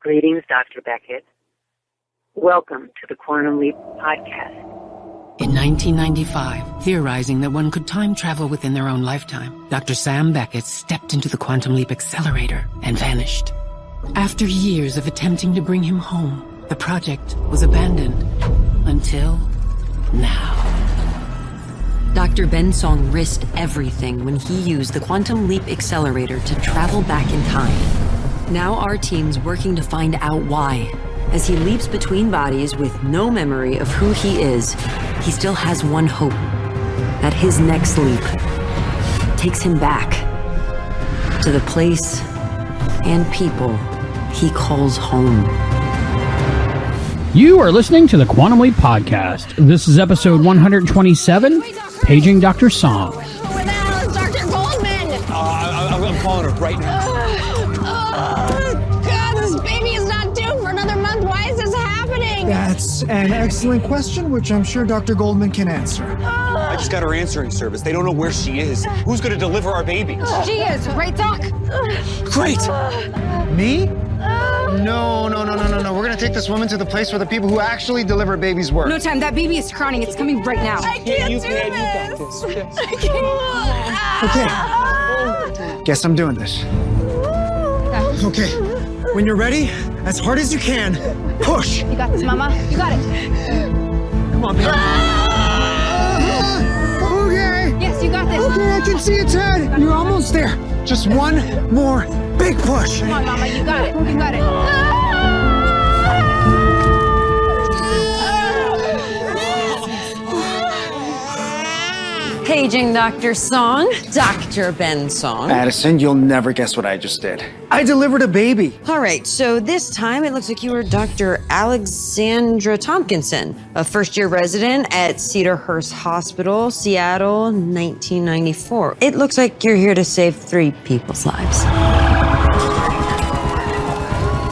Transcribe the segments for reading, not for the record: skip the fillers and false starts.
Greetings, Dr. Beckett. Welcome to the Quantum Leap Podcast. In 1995, theorizing that one could time travel within their own lifetime, Dr. Sam Beckett stepped into the Quantum Leap accelerator and vanished. After years of attempting to bring him home, the project was abandoned until now. Dr. Ben Song risked everything when he used the Quantum Leap accelerator to travel back in time. Now our team's working to find out why. As he leaps between bodies with no memory of who he is, he still has one hope, that his next leap takes him back to the place and people he calls home. You are listening to the Quantum Leap Podcast. This is episode 127, Paging Dr. Song. Where the hell is Dr. Goldman? I'm calling her right now. God, this baby is not due for another month. Why is this happening? That's an excellent question, which I'm sure Dr. Goldman can answer. I just got her answering service. They don't know where she is. Who's going to deliver our baby? She is, right, Doc? Great. Me? No. We're going to take this woman to the place where the people who actually deliver babies work. No time. That baby is crying. It's coming right now. I can't do this. You got this. Yes. I can't. Okay. Guess I'm doing this. Okay. When you're ready, as hard as you can, push. You got this, Mama. You got it. Come on, baby. Okay. Yes, you got this. Okay, I can see its head. You're almost there. Just one more big push. Come on, Mama. You got it. You got it. Paging Dr. Song, Dr. Ben Song. Addison, you'll never guess what I just did. I delivered a baby. All right, so this time it looks like you were Dr. Alexandra Tompkinson, a first-year resident at Cedarhurst Hospital, Seattle, 1994. It looks like you're here to save 3 people's lives.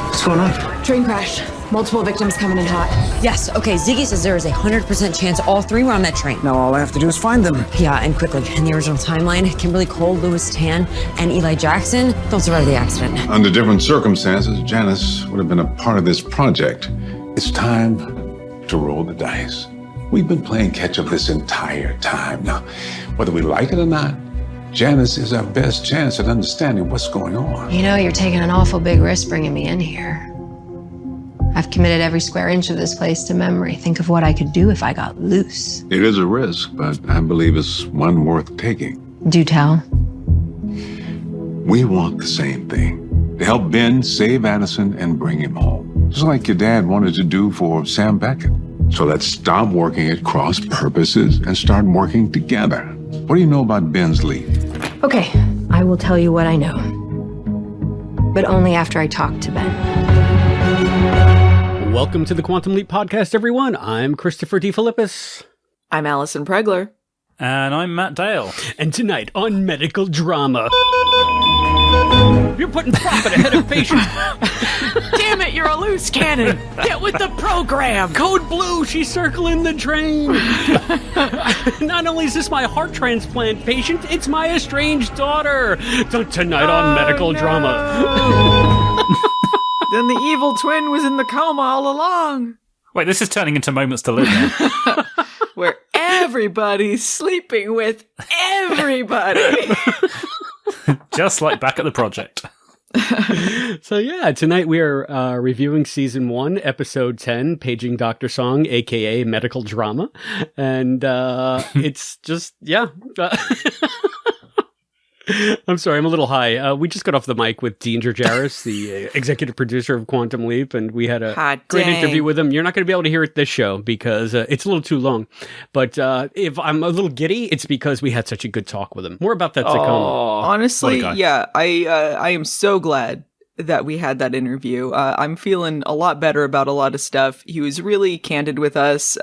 What's going on? Train crash. Multiple victims coming in hot. Yes, okay, Ziggy says there is a 100% chance all 3 were on that train. Now all I have to do is find them. Yeah, and quickly. In the original timeline, Kimberly Cole, Louis Tan, and Eli Jackson don't survive the accident. Under different circumstances, Janice would have been a part of this project. It's time to roll the dice. We've been playing catch-up this entire time. Now, whether we like it or not, Janice is our best chance at understanding what's going on. You know, you're taking an awful big risk bringing me in here. I've committed every square inch of this place to memory. Think of what I could do if I got loose. It is a risk, but I believe it's one worth taking. Do tell. We want the same thing, to help Ben save Addison and bring him home. Just like your dad wanted to do for Sam Beckett. So let's stop working at cross purposes and start working together. What do you know about Ben's lead? Okay, I will tell you what I know. But only after I talk to Ben. Welcome to the Quantum Leap Podcast, everyone. I'm Christopher DeFilippis. I'm Allison Pregler. And I'm Matt Dale. And tonight on Medical Drama... You're putting profit ahead of patients. Damn it, you're a loose cannon. Get with the program. Code Blue, she's circling the drain. Not only is this my heart transplant patient, it's my estranged daughter. Tonight on Medical Drama. Then the evil twin was in the coma all along. Wait, this is turning into Moments to Live now. Where everybody's sleeping with everybody. Just like back at the project. So yeah, tonight we are reviewing Season 1, Episode 10, Paging Dr. Song, a.k.a. Medical Drama. And it's just, yeah... I'm sorry, I'm a little high. We just got off the mic with Dean Georgaris, the executive producer of Quantum Leap, and we had a great interview with him. You're not going to be able to hear it this show because it's a little too long. But if I'm a little giddy, it's because we had such a good talk with him. More about that to come. Honestly, yeah, I am so glad that we had that interview. I'm feeling a lot better about a lot of stuff. He was really candid with us,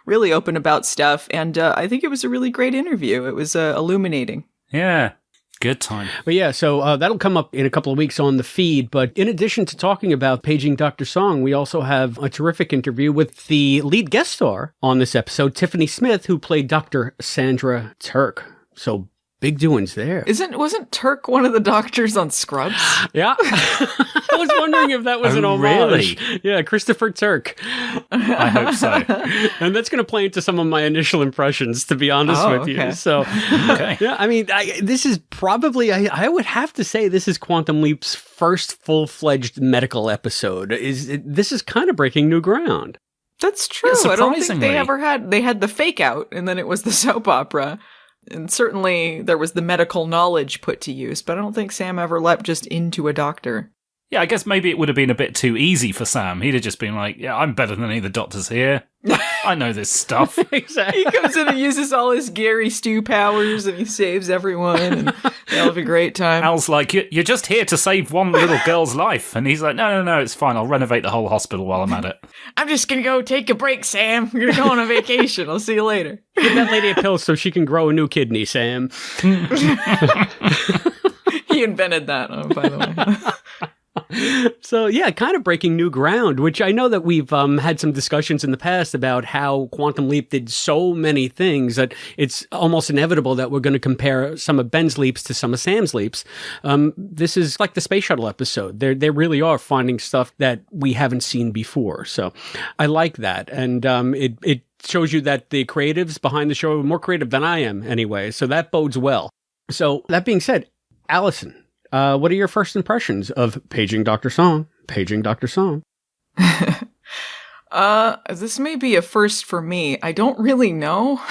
really open about stuff, and I think it was a really great interview. It was illuminating. Yeah. Good time. But yeah, so that'll come up in a couple of weeks on the feed. But in addition to talking about Paging Dr. Song, we also have a terrific interview with the lead guest star on this episode, Tiffany Smith, who played Dr. Sandra Turk. So Big doings there. Wasn't Turk one of the doctors on Scrubs? Yeah. I was wondering if that was an homage. Really? Yeah, Christopher Turk. I hope so. And that's going to play into some of my initial impressions, to be honest with you. So, yeah, I mean, this is probably, I would have to say this is Quantum Leap's first full-fledged medical episode. This is kind of breaking new ground. That's true. Yeah, I don't think they had the fake out, and then it was the soap opera. And certainly there was the medical knowledge put to use, but I don't think Sam ever leapt just into a doctor. Yeah, I guess maybe it would have been a bit too easy for Sam. He'd have just been like, yeah, I'm better than any of the doctors here. I know this stuff. Exactly. He comes in and uses all his Gary Stu powers and he saves everyone and they'll have a great time. Al's like, you're just here to save one little girl's life. And he's like, no, it's fine. I'll renovate the whole hospital while I'm at it. I'm just going to go take a break, Sam. We're going to go on a vacation. I'll see you later. Give that lady a pill so she can grow a new kidney, Sam. He invented that, by the way. So, yeah, kind of breaking new ground, which I know that we've had some discussions in the past about how Quantum Leap did so many things that it's almost inevitable that we're going to compare some of Ben's leaps to some of Sam's leaps. This is like the space shuttle episode. They really are finding stuff that we haven't seen before. So I like that. And it shows you that the creatives behind the show are more creative than I am anyway. So that bodes well. So that being said, Allison, what are your first impressions of Paging Dr. Song? Paging Dr. Song. This may be a first for me. I don't really know.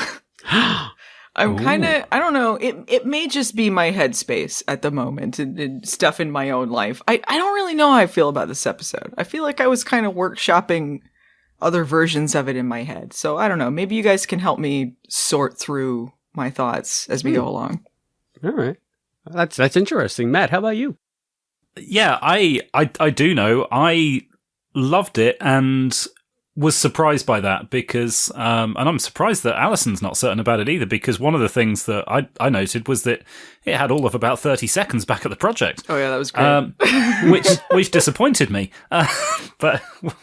I'm kind of, I don't know. It may just be my headspace at the moment and stuff in my own life. I don't really know how I feel about this episode. I feel like I was kind of workshopping other versions of it in my head. So I don't know. Maybe you guys can help me sort through my thoughts as we go along. All right. That's interesting. Matt, how about you? Yeah, I do know. I loved it and was surprised by that because, and I'm surprised that Allison's not certain about it either, because one of the things that I noted was that it had all of about 30 seconds back at the project. Oh yeah, that was great. which disappointed me. But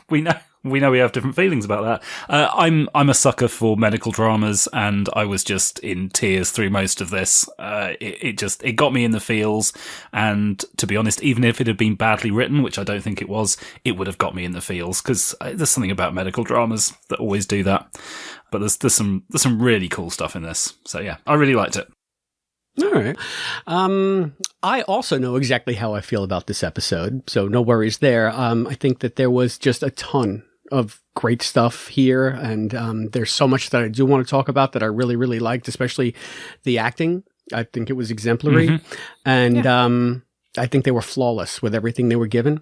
we know we have different feelings about that. I'm a sucker for medical dramas, and I was just in tears through most of this. It got me in the feels, and to be honest, even if it had been badly written, which I don't think it was, it would have got me in the feels, because there's something about medical dramas that always do that. But there's some really cool stuff in this. So yeah, I really liked it. All right. I also know exactly how I feel about this episode, so no worries there. I think that there was just a ton of great stuff here, and there's so much that I do want to talk about that I really, really liked, especially the acting. I think it was exemplary, and I think they were flawless with everything they were given.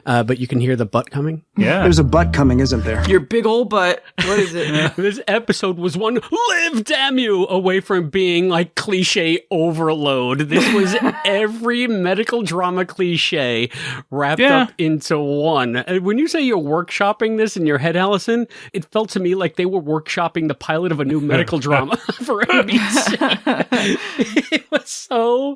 But you can hear the butt coming. Yeah. There's a butt coming, isn't there? Your big old butt. What is it? This episode was one live damn you away from being like cliche overload. This was every medical drama cliche wrapped up into one. And when you say you're workshopping this in your head, Allison, it felt to me like they were workshopping the pilot of a new medical drama for NBC. It was so,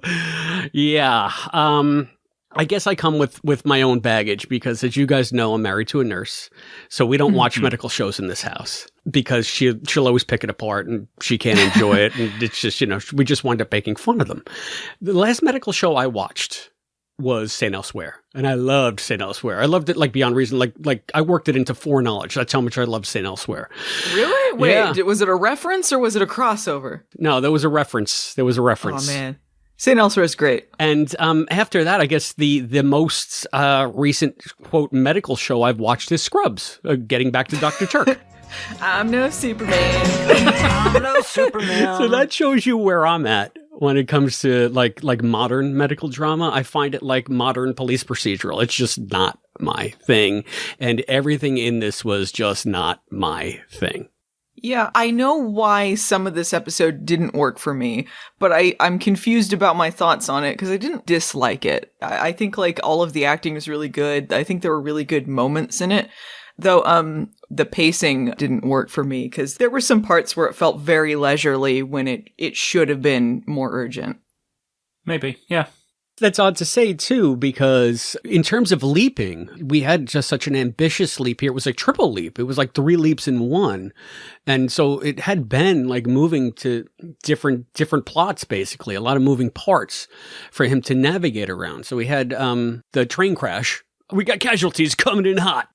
I guess I come with my own baggage because, as you guys know, I'm married to a nurse. So we don't watch medical shows in this house because she'll always pick it apart and she can't enjoy it. And it's just, we just wind up making fun of them. The last medical show I watched was St. Elsewhere. And I loved St. Elsewhere. I loved it like beyond reason. Like I worked it into foreknowledge. That's how much I loved St. Elsewhere. Really? Wait, was it a reference or was it a crossover? No, there was a reference. Oh, man. St. Elsewhere is great. And after that, I guess the most recent, quote, medical show I've watched is Scrubs, getting back to Dr. Turk. I'm no Superman. I'm no Superman. So that shows you where I'm at when it comes to like modern medical drama. I find it like modern police procedural. It's just not my thing. And everything in this was just not my thing. Yeah, I know why some of this episode didn't work for me, but I'm confused about my thoughts on it because I didn't dislike it. I think like all of the acting is really good. I think there were really good moments in it, though the pacing didn't work for me because there were some parts where it felt very leisurely when it should have been more urgent. Maybe, yeah. that's odd to say too, because in terms of leaping, we had just such an ambitious leap here. It was a triple leap. It was like 3 leaps in one. And so it had been like moving to different plots, basically, a lot of moving parts for him to navigate around. So we had the train crash. We got casualties coming in hot.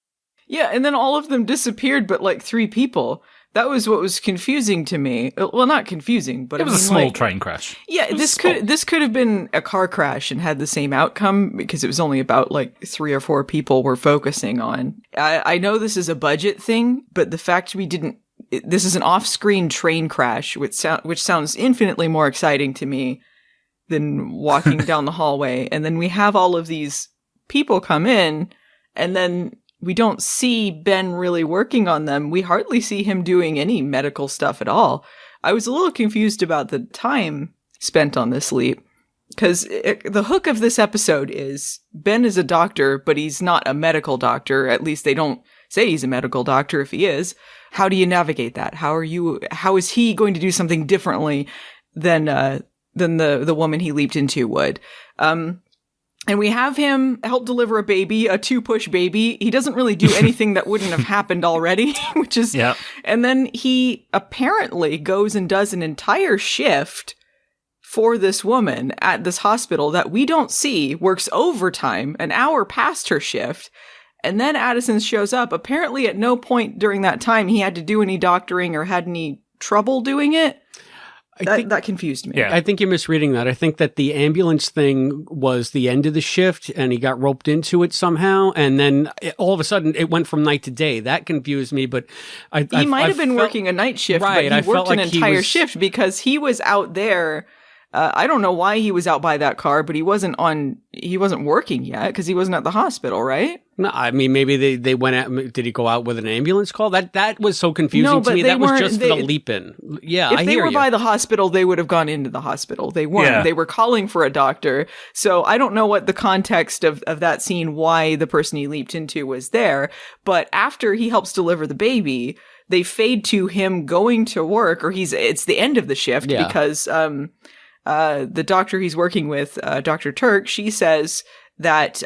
Yeah, and then all of them disappeared, but like 3 people. That was what was confusing to me. Well, not confusing, but it was a small train crash. Yeah, this could have been a car crash and had the same outcome because it was only about like 3 or 4 people we're focusing on. I know this is a budget thing, but the fact this is an off-screen train crash, which sounds infinitely more exciting to me than walking down the hallway. And then we have all of these people come in, and then we don't see Ben really working on them. We hardly see him doing any medical stuff at all. I was a little confused about the time spent on this leap, because the hook of this episode is Ben is a doctor, but he's not a medical doctor. At least they don't say he's a medical doctor if he is. How do you navigate that? How is he going to do something differently than the woman he leaped into would? And we have him help deliver a baby, a 2-push baby. He doesn't really do anything that wouldn't have happened already, which is, yeah. And then he apparently goes and does an entire shift for this woman at this hospital that we don't see, works overtime, an hour past her shift. And then Addison shows up. Apparently at no point during that time he had to do any doctoring or had any trouble doing it. That confused me. Yeah. I think you're misreading that. I think that the ambulance thing was the end of the shift and he got roped into it somehow. And then all of a sudden it went from night to day. That confused me, but he might have been working a night shift, right, but he worked an entire shift because he was out there. I don't know why he was out by that car, but he wasn't working yet because he wasn't at the hospital, right? No, I mean, maybe they went out. Did he go out with an ambulance call? That was so confusing to me. That was just for the leap in. Yeah, if they were by the hospital, they would have gone into the hospital. They weren't. Yeah. They were calling for a doctor. So I don't know what the context of that scene, why the person he leaped into was there. But after he helps deliver the baby, they fade to him going to work, or it's the end of the shift because the doctor he's working with, Dr. Turk, she says that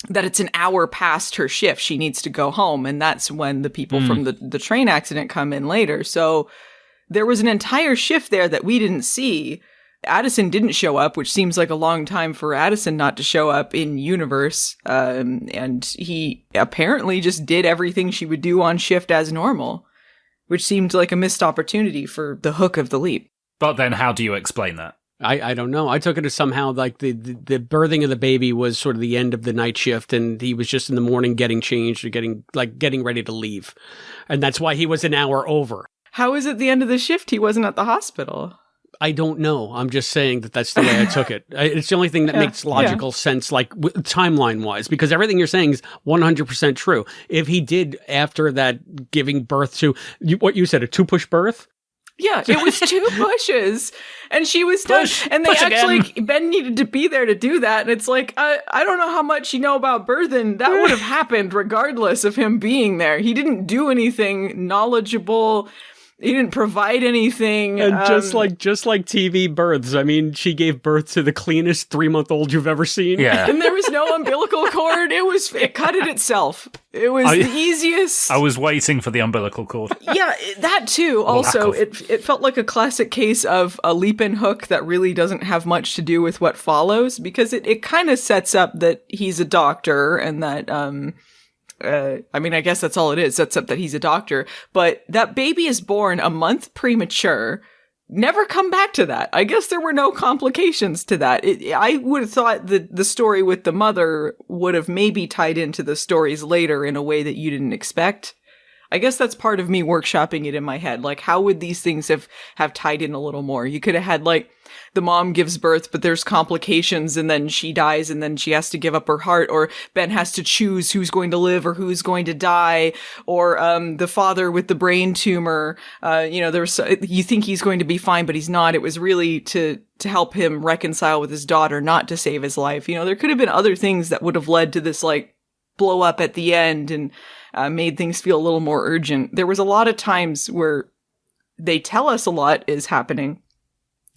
it's an hour past her shift. She needs to go home. And that's when the people from the train accident come in later. So there was an entire shift there that we didn't see. Addison didn't show up, which seems like a long time for Addison not to show up in universe. And he apparently just did everything she would do on shift as normal, which seemed like a missed opportunity for the hook of the leap. But then how do you explain that? I don't know. I took it as somehow like the birthing of the baby was sort of the end of the night shift, and he was just in the morning getting changed or getting ready to leave. And that's why he was an hour over. How is it the end of the shift? He wasn't at the hospital. I don't know. I'm just saying that's the way I took it. It's the only thing that makes logical sense, like timeline-wise, because everything you're saying is 100% true. If he did, after that, giving birth to, what you said, a 2-push birth? Yeah, it was 2 pushes, and she was done. And they actually, Ben needed to be there to do that. And it's like, I don't know how much you know about birthing. That would have happened regardless of him being there. He didn't do anything knowledgeable. He didn't provide anything. And just like TV births, I mean, she gave birth to the cleanest 3-month-old you've ever seen. Yeah. And there was no umbilical cord. It cut it itself. It was the easiest. I was waiting for the umbilical cord. Yeah, that too. Also, it felt like a classic case of a leap and hook that really doesn't have much to do with what follows, because it kind of sets up that he's a doctor and that, I mean, I guess that's all it is. Sets up that he's a doctor, but that baby is born a month premature. Never come back to that. I guess there were no complications to that. I would have thought that the story with the mother would have maybe tied into the stories later in a way that you didn't expect. I guess that's part of me workshopping it in my head. Like, how would these things have tied in a little more? You could have had, like, the mom gives birth, but there's complications, and then she dies, and then she has to give up her heart, or Ben has to choose who's going to live or who's going to die, or the father with the brain tumor. You think he's going to be fine, but he's not. It was really to help him reconcile with his daughter, not to save his life. You know, there could have been other things that would have led to this, like, blow up at the end and made things feel a little more urgent. There was a lot of times where they tell us a lot is happening,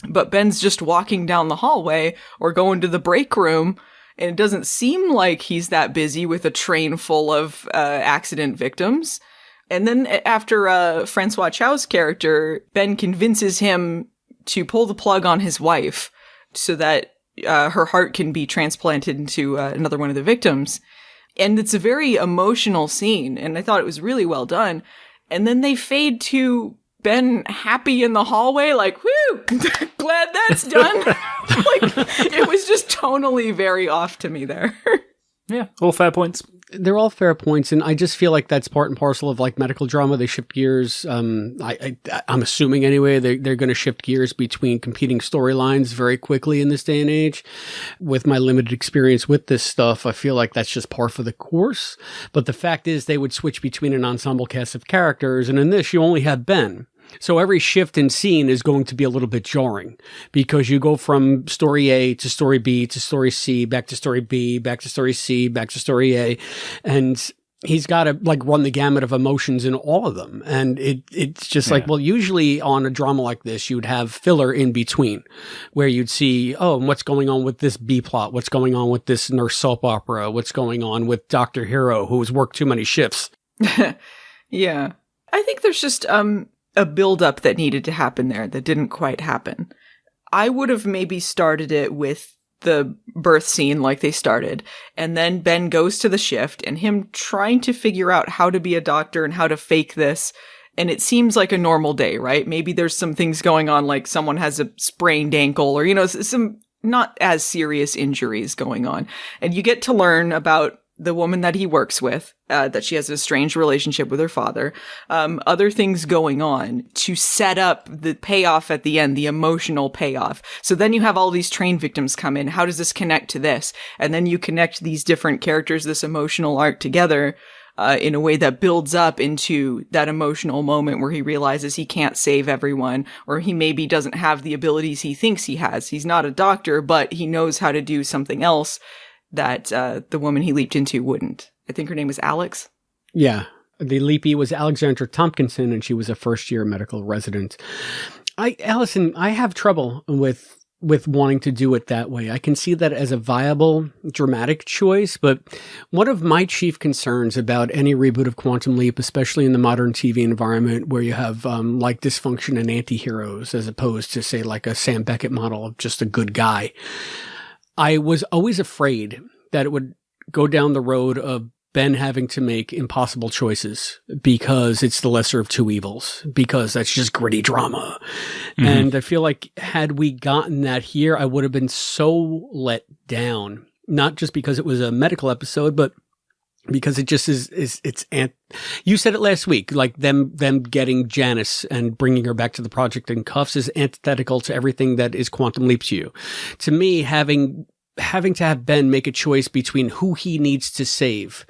But Ben's just walking down the hallway or going to the break room, and it doesn't seem like he's that busy with a train full of accident victims. And then after Francois Chow's character, Ben convinces him to pull the plug on his wife so that her heart can be transplanted into another one of the victims. And it's a very emotional scene, and I thought it was really well done. And then they fade to Ben happy in the hallway, like, whoo, glad that's done. It was just tonally very off to me there. Yeah, all fair points. They're all fair points, and I just feel like that's part and parcel of like medical drama. They shift gears. I'm assuming anyway they're going to shift gears between competing storylines very quickly in this day and age. With my limited experience with this stuff, I feel like that's just par for the course. But the fact is, they would switch between an ensemble cast of characters, and in this, you only have Ben. So every shift in scene is going to be a little bit jarring because you go from story A to story B to story C, back to story B, back to story C, back to story A. And he's got to like run the gamut of emotions in all of them. And it's just like, well, usually on a drama like this, you'd have filler in between where you'd see, oh, what's going on with this B plot? What's going on with this nurse soap opera? What's going on with Dr. Hero, who has worked too many shifts? Yeah. I think there's just, a build-up that needed to happen there that didn't quite happen. I would have maybe started it with the birth scene like they started, and then Ben goes to the shift and him trying to figure out how to be a doctor and how to fake this. And it seems like a normal day, right? Maybe there's some things going on, like someone has a sprained ankle or, some not as serious injuries going on. And you get to learn about the woman that he works with, that she has a strange relationship with her father, other things going on to set up the payoff at the end, the emotional payoff. So then you have all these train victims come in. How does this connect to this? And then you connect these different characters, this emotional arc together, in a way that builds up into that emotional moment where he realizes he can't save everyone, or he maybe doesn't have the abilities he thinks he has. He's not a doctor, but he knows how to do something else that the woman he leaped into wouldn't. I think her name was Alex. Yeah. The leapee was Alexandra Tompkinson, and she was a first-year medical resident. Allison, I have trouble with wanting to do it that way. I can see that as a viable, dramatic choice, but one of my chief concerns about any reboot of Quantum Leap, especially in the modern TV environment where you have like dysfunction and anti-heroes, as opposed to, say, like a Sam Beckett model of just a good guy, I was always afraid that it would go down the road of Ben having to make impossible choices because it's the lesser of two evils, because that's just gritty drama. Mm-hmm. And I feel like had we gotten that here, I would have been so let down, not just because it was a medical episode, but because it just you said it last week, like them getting Janice and bringing her back to the project in cuffs is antithetical to everything that is Quantum Leap to you. To me, having to have Ben make a choice between who he needs to save,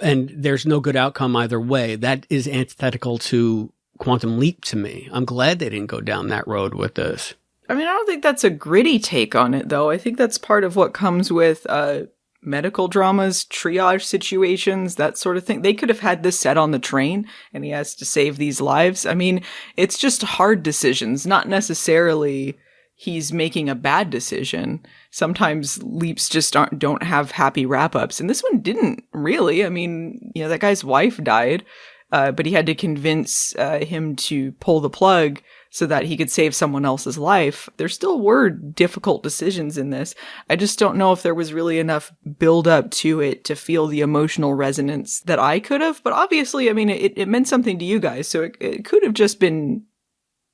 and there's no good outcome either way, that is antithetical to Quantum Leap to me. I'm glad they didn't go down that road with this. I mean, I don't think that's a gritty take on it, though. I think that's part of what comes with medical dramas, triage situations, that sort of thing. They could have had this set on the train and he has to save these lives. I mean, it's just hard decisions, not necessarily he's making a bad decision. Sometimes leaps just don't have happy wrap-ups. And this one didn't really. I mean, that guy's wife died, but he had to convince him to pull the plug so that he could save someone else's life. There still were difficult decisions in this. I just don't know if there was really enough build up to it to feel the emotional resonance that I could have. But obviously, I mean, it meant something to you guys. So it could have just been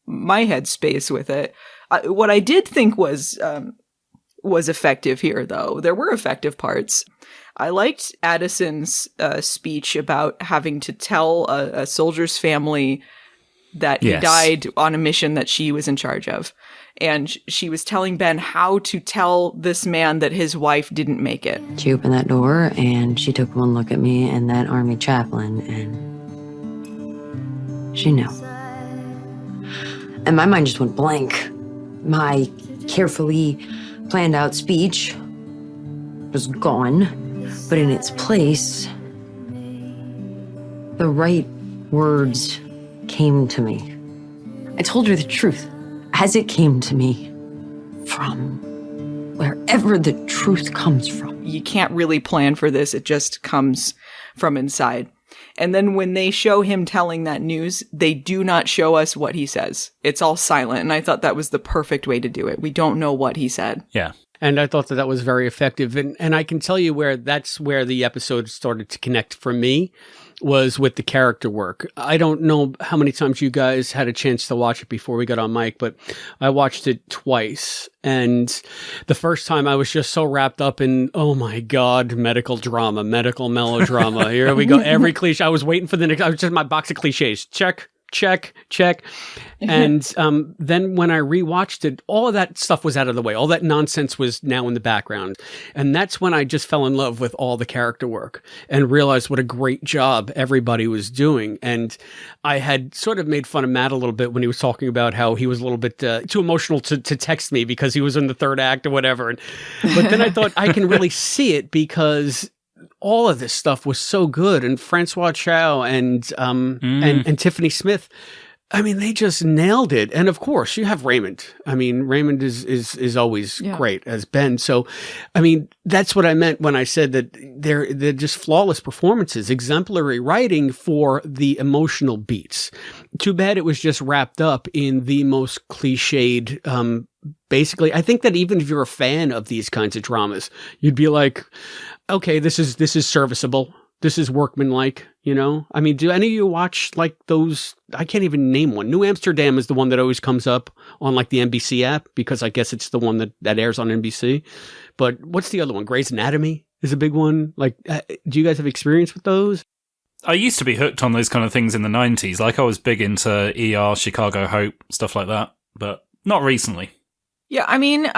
my headspace with it. What I did think was effective here, though. There were effective parts. I liked Addison's speech about having to tell a soldier's family that he died on a mission that she was in charge of. And she was telling Ben how to tell this man that his wife didn't make it. She opened that door and she took one look at me and that army chaplain, and she knew. And my mind just went blank. My carefully planned out speech was gone, but in its place, the right words came to me. I told her the truth. as it came to me from wherever the truth comes from. You can't really plan for this. It just comes from inside. And then when they show him telling that news, they do not show us what he says. It's all silent. And I thought that was the perfect way to do it. We don't know what he said. Yeah. And I thought that was very effective. And I can tell you that's where the episode started to connect for me, was with the character work. I don't know how many times you guys had a chance to watch it before we got on mic, but I watched it twice. And the first time I was just so wrapped up in, oh my God, medical drama, medical melodrama. Here we go. Every cliche. I was waiting for the next, I was just my box of cliches. Check. And then when I rewatched it, all of that stuff was out of the way. All that nonsense was now in the background. And that's when I just fell in love with all the character work and realized what a great job everybody was doing. And I had sort of made fun of Matt a little bit when he was talking about how he was a little bit too emotional to text me because he was in the third act or whatever. But then I thought I can really see it because all of this stuff was so good, and Francois Chow and Tiffany Smith, I mean, they just nailed it. And of course, you have Raymond. I mean, Raymond is always great as Ben. So, I mean, that's what I meant when I said that they're just flawless performances, exemplary writing for the emotional beats. Too bad it was just wrapped up in the most cliched. Basically, I think that even if you're a fan of these kinds of dramas, you'd be like, okay, this is serviceable. This is workmanlike, you know? I mean, do any of you watch like those? I can't even name one. New Amsterdam is the one that always comes up on like the NBC app because I guess it's the one that airs on NBC. But what's the other one? Grey's Anatomy is a big one. Like, do you guys have experience with those? I used to be hooked on those kind of things in the 90s. Like I was big into ER, Chicago Hope, stuff like that, but not recently. Yeah, I mean,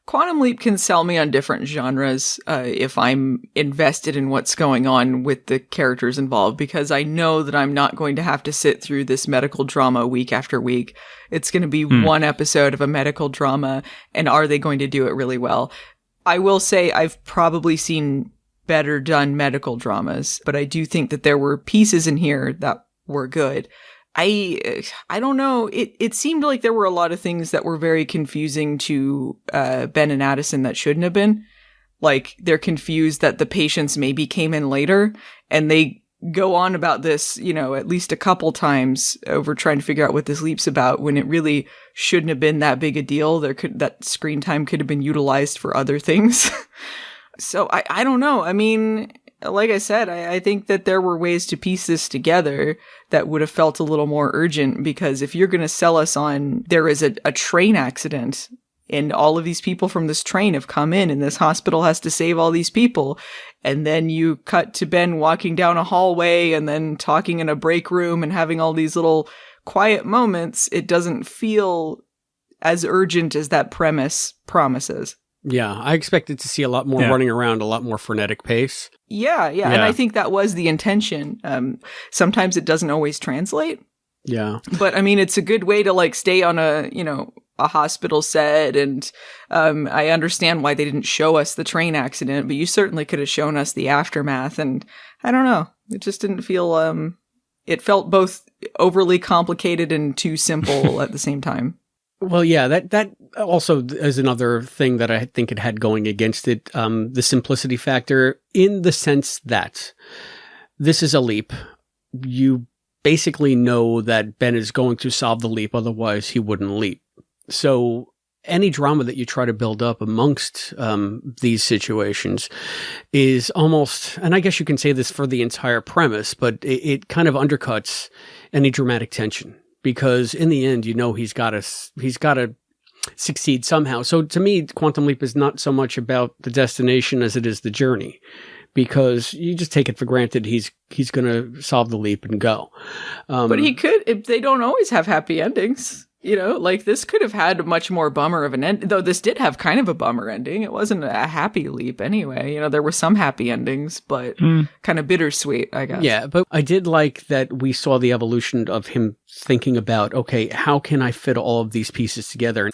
Quantum Leap can sell me on different genres if I'm invested in what's going on with the characters involved, because I know that I'm not going to have to sit through this medical drama week after week. It's going to be one episode of a medical drama, and are they going to do it really well? I will say I've probably seen better done medical dramas, but I do think that there were pieces in here that were good. I don't know. It seemed like there were a lot of things that were very confusing to Ben and Addison that shouldn't have been. Like, they're confused that the patients maybe came in later, and they go on about this, you know, at least a couple times over trying to figure out what this leap's about, when it really shouldn't have been that big a deal. That screen time could have been utilized for other things. So I don't know. I mean, like I said, I think that there were ways to piece this together that would have felt a little more urgent, because if you're going to sell us on there is a train accident and all of these people from this train have come in and this hospital has to save all these people, and then you cut to Ben walking down a hallway and then talking in a break room and having all these little quiet moments, it doesn't feel as urgent as that premise promises. Yeah, I expected to see a lot more running around, a lot more frenetic pace. Yeah, and I think that was the intention. Sometimes it doesn't always translate. Yeah. But I mean, it's a good way to like stay on a hospital set, and I understand why they didn't show us the train accident, but you certainly could have shown us the aftermath, and I don't know. It just didn't feel it felt both overly complicated and too simple at the same time. Well, yeah, that also is another thing that I think it had going against it, the simplicity factor, in the sense that this is a leap. You basically know that Ben is going to solve the leap, otherwise he wouldn't leap. So any drama that you try to build up amongst these situations is almost, and I guess you can say this for the entire premise, but it kind of undercuts any dramatic tension. Because in the end, you know, he's got to succeed somehow. So to me, Quantum Leap is not so much about the destination as it is the journey, because you just take it for granted he's going to solve the leap and go. But he could. They don't always have happy endings. You know, like this could have had a much more bummer of an end, though this did have kind of a bummer ending. It wasn't a happy leap anyway. You know, there were some happy endings, but kind of bittersweet, I guess. Yeah, but I did like that we saw the evolution of him thinking about, okay, how can I fit all of these pieces together?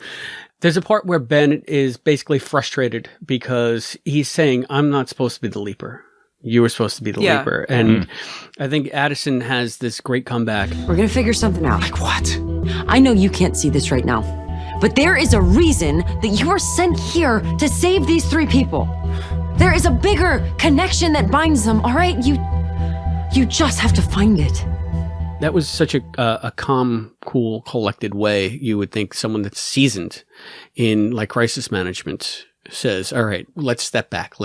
There's a part where Ben is basically frustrated because he's saying, I'm not supposed to be the leaper. You were supposed to be the leaper. And I think Addison has this great comeback. We're going to figure something out. Like what? I know you can't see this right now, but there is a reason that you are sent here to save these 3 people. There is a bigger connection that binds them, all right? You just have to find it. That was such a calm, cool, collected way. You would think someone that's seasoned in like crisis management says, all right, let's step back.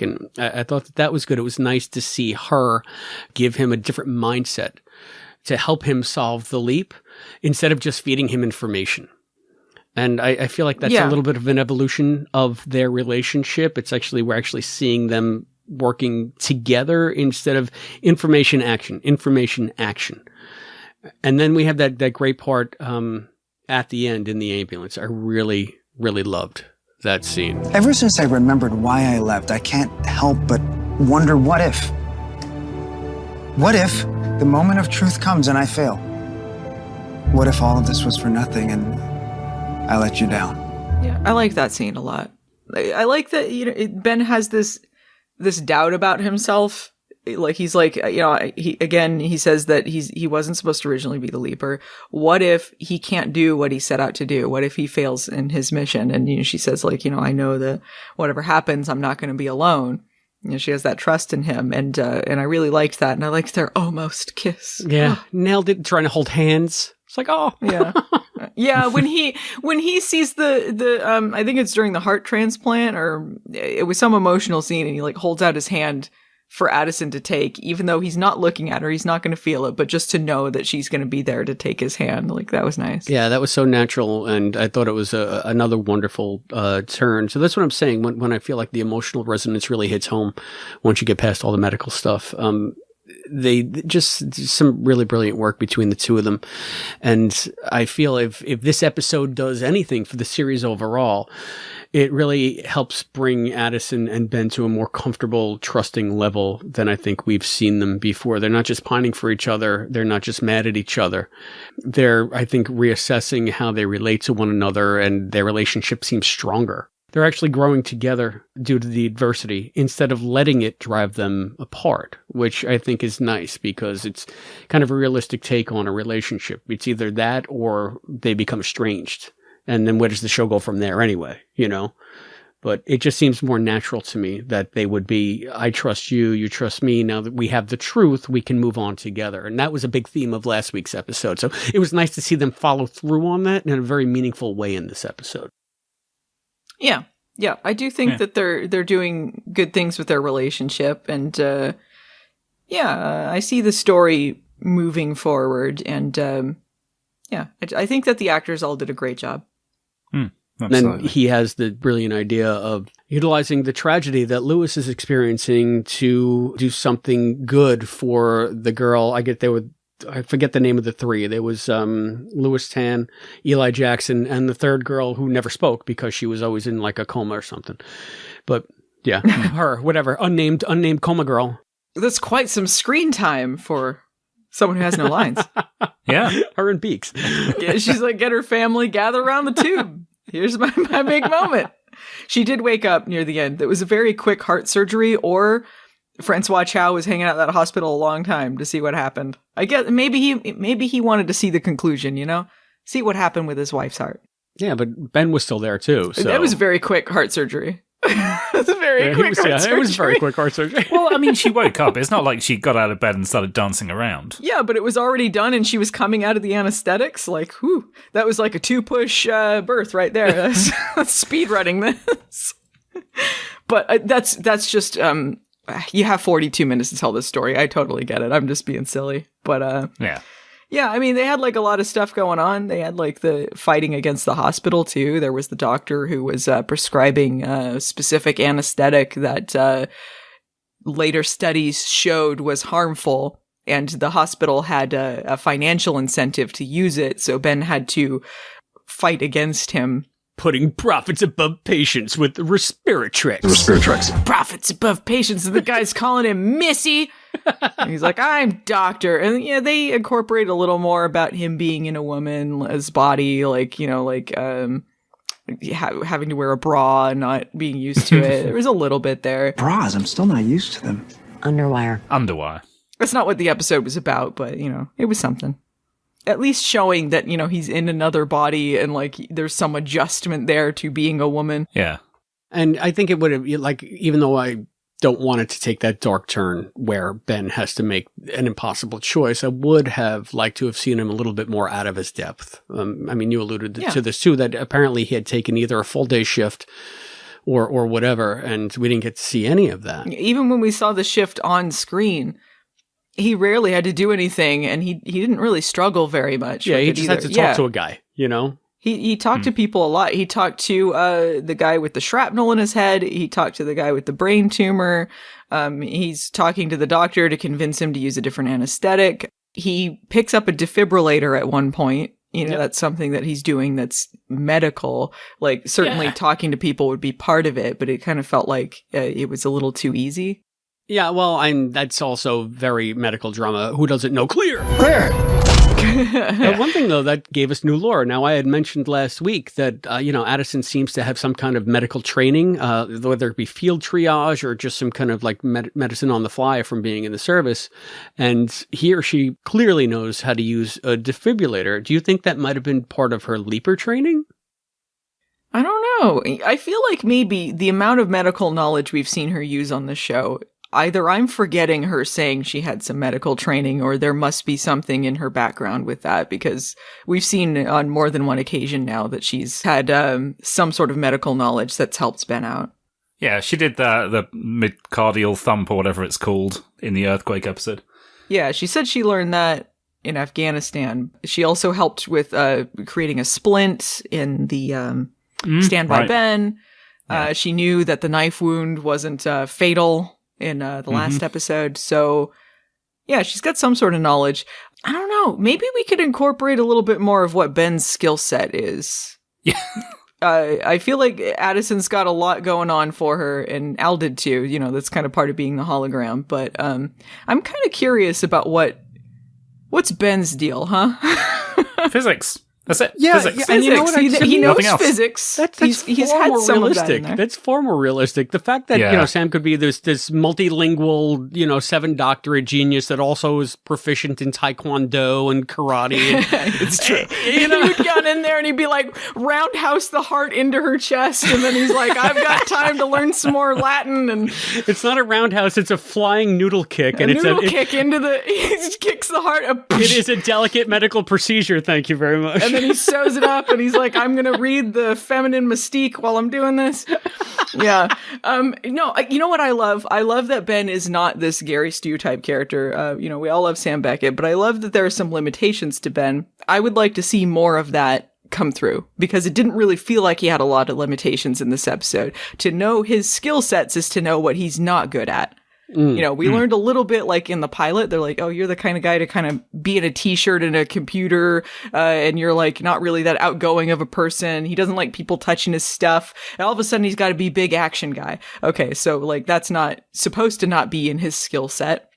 And I thought that was good. It was nice to see her give him a different mindset to help him solve the leap instead of just feeding him information. And I feel like that's a little bit of an evolution of their relationship. It's actually, we're actually seeing them working together instead of information, action. And then we have that great part at the end in the ambulance. I really, really loved that scene. Ever since I remembered why I left, I can't help but wonder, what if? What if the moment of truth comes and I fail? What if all of this was for nothing and I let you down? Yeah, I like that scene a lot. I like that, Ben has this doubt about himself. Like, he's like, he says that he wasn't supposed to originally be the Leaper. What if he can't do what he set out to do? What if he fails in his mission? And, she says, like, I know that whatever happens, I'm not going to be alone. She has that trust in him. And I really liked that. And I liked their almost kiss. Yeah. Nailed it. Trying to hold hands. It's like, oh. Yeah. Yeah. When he sees the I think it's during the heart transplant, or it was some emotional scene, and he like holds out his hand for Addison to take, even though he's not looking at her, he's not going to feel it, but just to know that she's going to be there to take his hand. Like, that was nice. Yeah, that was so natural, and I thought it was another wonderful turn. So that's what I'm saying when I feel like the emotional resonance really hits home once you get past all the medical stuff. They just some really brilliant work between the two of them. And I feel if this episode does anything for the series overall, it really helps bring Addison and Ben to a more comfortable, trusting level than I think we've seen them before. They're not just pining for each other. They're not just mad at each other. They're, I think, reassessing how they relate to one another, and their relationship seems stronger. They're actually growing together due to the adversity instead of letting it drive them apart, which I think is nice because it's kind of a realistic take on a relationship. It's either that or they become estranged. And then where does the show go from there anyway, But it just seems more natural to me that they would be, I trust you, you trust me. Now that we have the truth, we can move on together. And that was a big theme of last week's episode. So it was nice to see them follow through on that in a very meaningful way in this episode. Yeah. Yeah. I do think that they're doing good things with their relationship. And I see the story moving forward. And I think that the actors all did a great job. Then he has the brilliant idea of utilizing the tragedy that Lewis is experiencing to do something good for the girl. I forget the name of the three. There was Lewis Tan, Eli Jackson, and the third girl who never spoke because she was always in like a coma or something. But yeah, her, whatever, unnamed coma girl. That's quite some screen time for someone who has no lines. Yeah. Her and Beaks. Yeah, she's like, get her family, gather around the tube. Here's my big moment. She did wake up near the end. It was a very quick heart surgery, or Francois Chow was hanging out at that hospital a long time to see what happened. I guess maybe he wanted to see the conclusion, see what happened with his wife's heart. Yeah, but Ben was still there too. So that was a very quick heart surgery. It was very quick heart surgery. Well, I mean, she woke up. It's not like she got out of bed and started dancing around. Yeah, but it was already done, and she was coming out of the anesthetics. Like, whew, that was like a 2-push birth right there. That's speed running this. But that's just you have 42 minutes to tell this story. I totally get it. I'm just being silly. But yeah, I mean, they had like a lot of stuff going on. They had like the fighting against the hospital too. There was the doctor who was prescribing a specific anesthetic that later studies showed was harmful, and the hospital had a financial incentive to use it. So Ben had to fight against him. Putting profits above patients with Respiratrix. Profits above patients. And the guy's calling him Missy. And he's like, I'm doctor. And they incorporate a little more about him being in a woman's body, like, having to wear a bra and not being used to it. There was a little bit there. Bras, I'm still not used to them. Underwire. That's not what the episode was about, but, it was something. at least showing that, you know, he's in another body and like there's some adjustment there to being a woman. Yeah. And I think it would have, like, even though I don't want it to take that dark turn where Ben has to make an impossible choice, I would have liked to have seen him a little bit more out of his depth. I mean, you alluded to this too, that apparently he had taken either a full day shift or whatever, and we didn't get to see any of that. Even when we saw the shift on screen, he rarely had to do anything, and he didn't really struggle very much. Yeah, he just had to talk to a guy, you know? He talked to people a lot. He talked to the guy with the shrapnel in his head. He talked to the guy with the brain tumor. He's talking to the doctor to convince him to use a different anesthetic. He picks up a defibrillator at one point. You know, that's something that he's doing that's medical. Like, certainly talking to people would be part of it, but it kind of felt like it was a little too easy. Yeah, well, that's also very medical drama. Who doesn't know? Clear! One thing, though, that gave us new lore. Now, I had mentioned last week that, Addison seems to have some kind of medical training, whether it be field triage or just some kind of like medicine on the fly from being in the service. And he or she clearly knows how to use a defibrillator. Do you think that might have been part of her leaper training? I don't know. I feel like maybe the amount of medical knowledge we've seen her use on the show, either I'm forgetting her saying she had some medical training, or there must be something in her background with that, because we've seen on more than one occasion now that she's had some sort of medical knowledge that's helped Ben out. Yeah, she did the mid-cardial thump or whatever it's called in the earthquake episode. Yeah, she said she learned that in Afghanistan. She also helped with creating a splint in the Stand By Ben. She knew that the knife wound wasn't fatal in the last episode. So, yeah, she's got some sort of knowledge. I don't know. Maybe we could incorporate a little bit more of what Ben's skill set is. Yeah. I feel like Addison's got a lot going on for her, and Al did too. You know, that's kind of part of being the hologram. But I'm kind of curious about what's Ben's deal, huh? Physics. That's it. Yeah, physics. And you know what? He knows physics. He's had more some realistic. of that in there. That's far more realistic. The fact that Sam could be this multilingual, 7-doctorate genius that also is proficient in taekwondo and karate. It's true. He would get in there and he'd be like, roundhouse the heart into her chest, and then he's like, I've got time to learn some more Latin. And it's not a roundhouse; it's a flying noodle kick. He kicks the heart. It is a delicate medical procedure. Thank you very much. And then he sews it up and he's like, I'm going to read the feminine mystique while I'm doing this. Yeah. No, you know what I love? I love that Ben is not this Gary Stu type character. We all love Sam Beckett, but I love that there are some limitations to Ben. I would like to see more of that come through, because it didn't really feel like he had a lot of limitations in this episode. To know his skill sets is to know what he's not good at. We learned a little bit, like in the pilot, they're like, oh, you're the kind of guy to kind of be in a t-shirt and a computer, and you're like not really that outgoing of a person. He doesn't like people touching his stuff. And all of a sudden he's got to be big action guy. Okay, so like that's not supposed to not be in his skill set.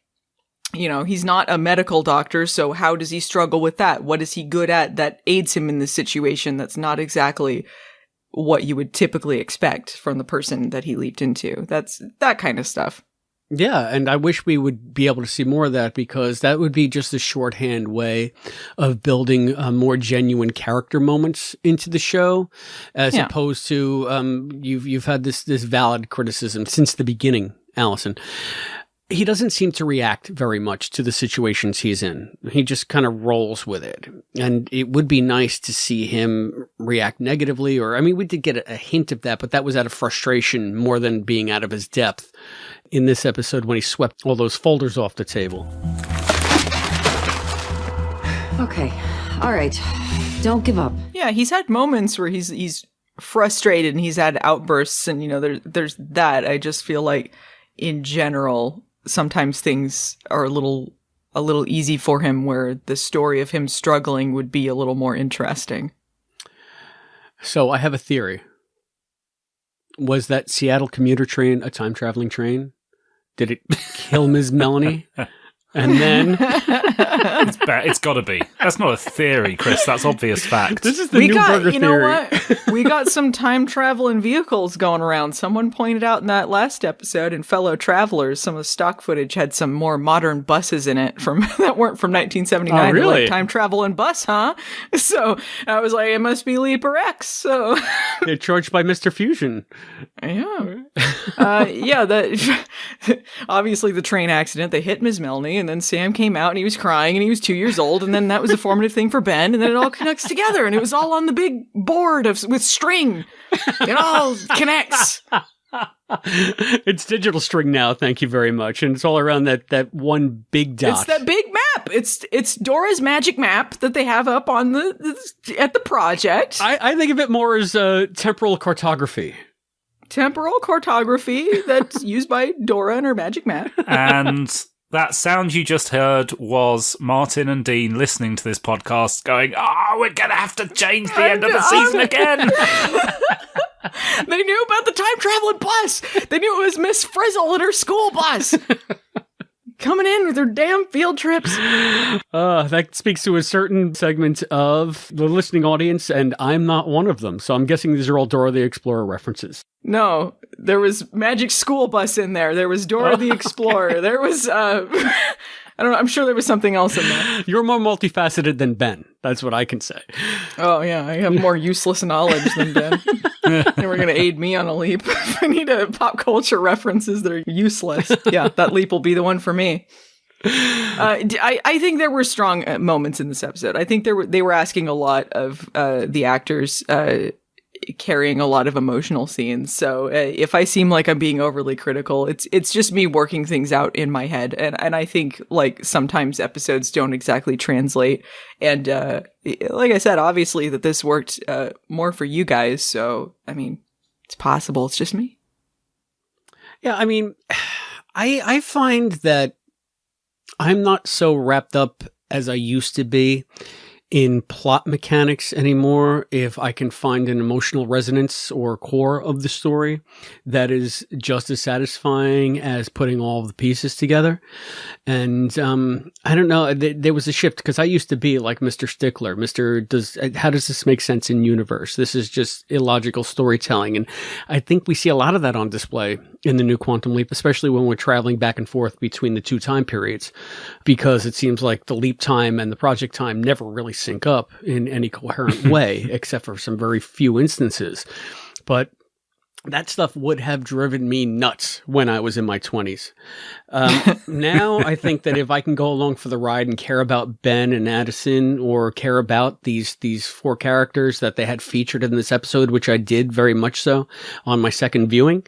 He's not a medical doctor, so how does he struggle with that? What is he good at that aids him in this situation that's not exactly what you would typically expect from the person that he leaped into? That's that kind of stuff. Yeah, and I wish we would be able to see more of that, because that would be just a shorthand way of building more genuine character moments into the show, as opposed to you've had this valid criticism since the beginning, Allison. He doesn't seem to react very much to the situations he's in. He just kind of rolls with it. And it would be nice to see him react negatively, we did get a hint of that, but that was out of frustration more than being out of his depth in this episode when he swept all those folders off the table. Okay. All right. Don't give up. Yeah, he's had moments where he's frustrated and he's had outbursts, and there's that. I just feel like in general sometimes things are a little easy for him, where the story of him struggling would be a little more interesting. So I have a theory. Was that Seattle commuter train a time-traveling train? Did it kill Ms. Melanie? And then it's got to be. That's not a theory, Chris. That's obvious fact. This is the new burger theory. You know what? We got some time traveling vehicles going around. Someone pointed out in that last episode in Fellow Travelers, some of the stock footage had some more modern buses in it that weren't from 1979. Oh, really? Like, time traveling bus, huh? So I was like, it must be Leaper X. So they're charged by Mr. Fusion. Yeah. Obviously the train accident, they hit Ms. Melanie, and then Sam came out and he was crying and he was 2 years old, and then that was a formative thing for Ben, and then it all connects together, and it was all on the big board with string. It all connects. It's digital string now, thank you very much. And it's all around that one big dot. It's that big map. It's Dora's magic map that they have up on at the project. I think of it more as temporal cartography. Temporal cartography that's used by Dora and her magic map. And that sound you just heard was Martin and Dean listening to this podcast going, we're going to have to change the end of the season again. They knew about the time-traveling bus. They knew it was Miss Frizzle and her school bus. Coming in with her damn field trips. That speaks to a certain segment of the listening audience, and I'm not one of them. So I'm guessing these are all Dora the Explorer references. No, there was Magic School Bus in there. There was Dora the Explorer. Okay. There was, I don't know, I'm sure there was something else in there. You're more multifaceted than Ben. That's what I can say. Oh, yeah, I have more useless knowledge than Ben. And we're going to aid me on a leap. I need pop culture references that are useless. Yeah, that leap will be the one for me. I think there were strong moments in this episode. I think they were asking a lot of the actors, carrying a lot of emotional scenes. So if I seem like I'm being overly critical, it's just me working things out in my head. And I think like sometimes episodes don't exactly translate. And like I said, obviously that this worked more for you guys. So, I mean, it's possible. It's just me. Yeah, I mean, I find that I'm not so wrapped up as I used to be in plot mechanics anymore if I can find an emotional resonance or core of the story that is just as satisfying as putting all the pieces together. And I don't know, there was a shift because I used to be like Mr. Stickler. How does this make sense in universe? This is just illogical storytelling. And I think we see a lot of that on display in the new Quantum Leap, especially when we're traveling back and forth between the two time periods, because it seems like the leap time and the project time never really sync up in any coherent way, except for some very few instances. But that stuff would have driven me nuts when I was in my 20s. Now I think that if I can go along for the ride and care about Ben and Addison, or care about these four characters that they had featured in this episode, which I did very much so on my second viewing,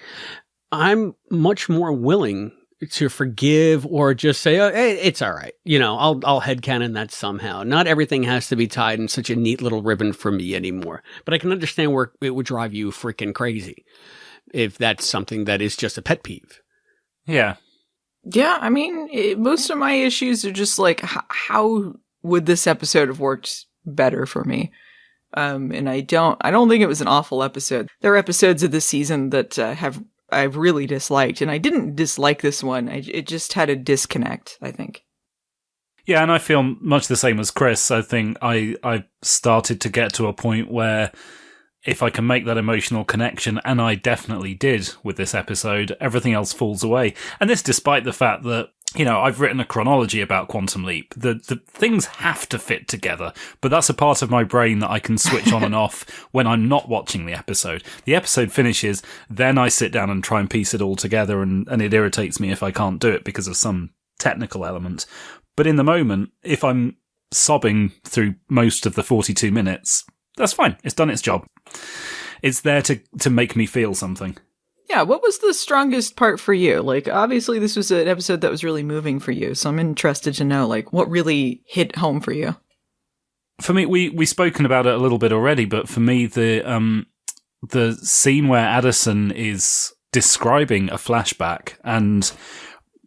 I'm much more willing to forgive or just say, oh, hey, it's all right. You know, I'll headcanon that somehow. Not everything has to be tied in such a neat little ribbon for me anymore. But I can understand where it would drive you freaking crazy if that's something that is just a pet peeve. Yeah. Yeah, I mean, most of my issues are just like, how would this episode have worked better for me? And I don't think it was an awful episode. There are episodes of this season that I've really disliked, and I didn't dislike this one. It just had a disconnect, I think. Yeah, and I feel much the same as Chris. I think I started to get to a point where if I can make that emotional connection, and I definitely did with this episode, everything else falls away. And this despite the fact that, you know, I've written a chronology about Quantum Leap. The things have to fit together, but that's a part of my brain that I can switch on and off when I'm not watching the episode. The episode finishes, then I sit down and try and piece it all together, and it irritates me if I can't do it because of some technical element. But in the moment, if I'm sobbing through most of the 42 minutes, that's fine. It's done its job. It's there to make me feel something. Yeah, what was the strongest part for you? Like, obviously this was an episode that was really moving for you, so I'm interested to know, like, what really hit home for you? For me, we've spoken about it a little bit already, but for me, the scene where Addison is describing a flashback, and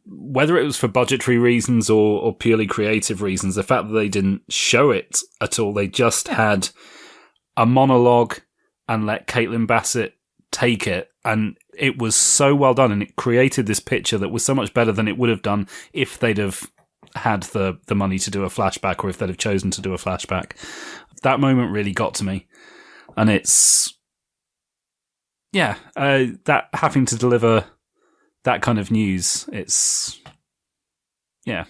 whether it was for budgetary reasons or purely creative reasons, the fact that they didn't show it at all, they just had a monologue and let Caitlin Bassett take it, and it was so well done, and it created this picture that was so much better than it would have done if they'd have had the money to do a flashback, or if they'd have chosen to do a flashback. That moment really got to me. And it's, that having to deliver that kind of news, it's a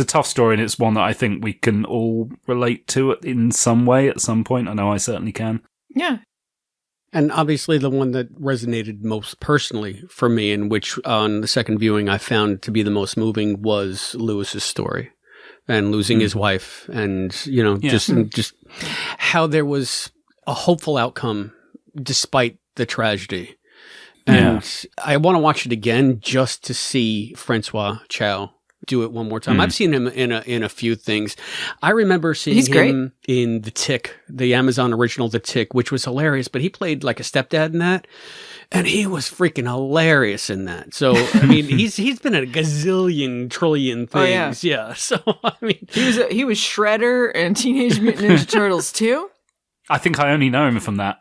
tough story, and it's one that I think we can all relate to in some way at some point. I know I certainly can. Yeah. And obviously the one that resonated most personally for me, and which on the second viewing I found to be the most moving, was Lewis's story and losing his wife, and just how there was a hopeful outcome despite the tragedy. And I want to watch it again just to see Francois Chow do it one more time. I've seen him in a few things. I remember seeing him in The Tick, the Amazon original The Tick, which was hilarious, but he played like a stepdad in that, and he was freaking hilarious in that. So, I mean, he's been in a gazillion trillion things. Oh, yeah. So, I mean, he was Shredder and Teenage Mutant Ninja Turtles too. I think I only know him from that.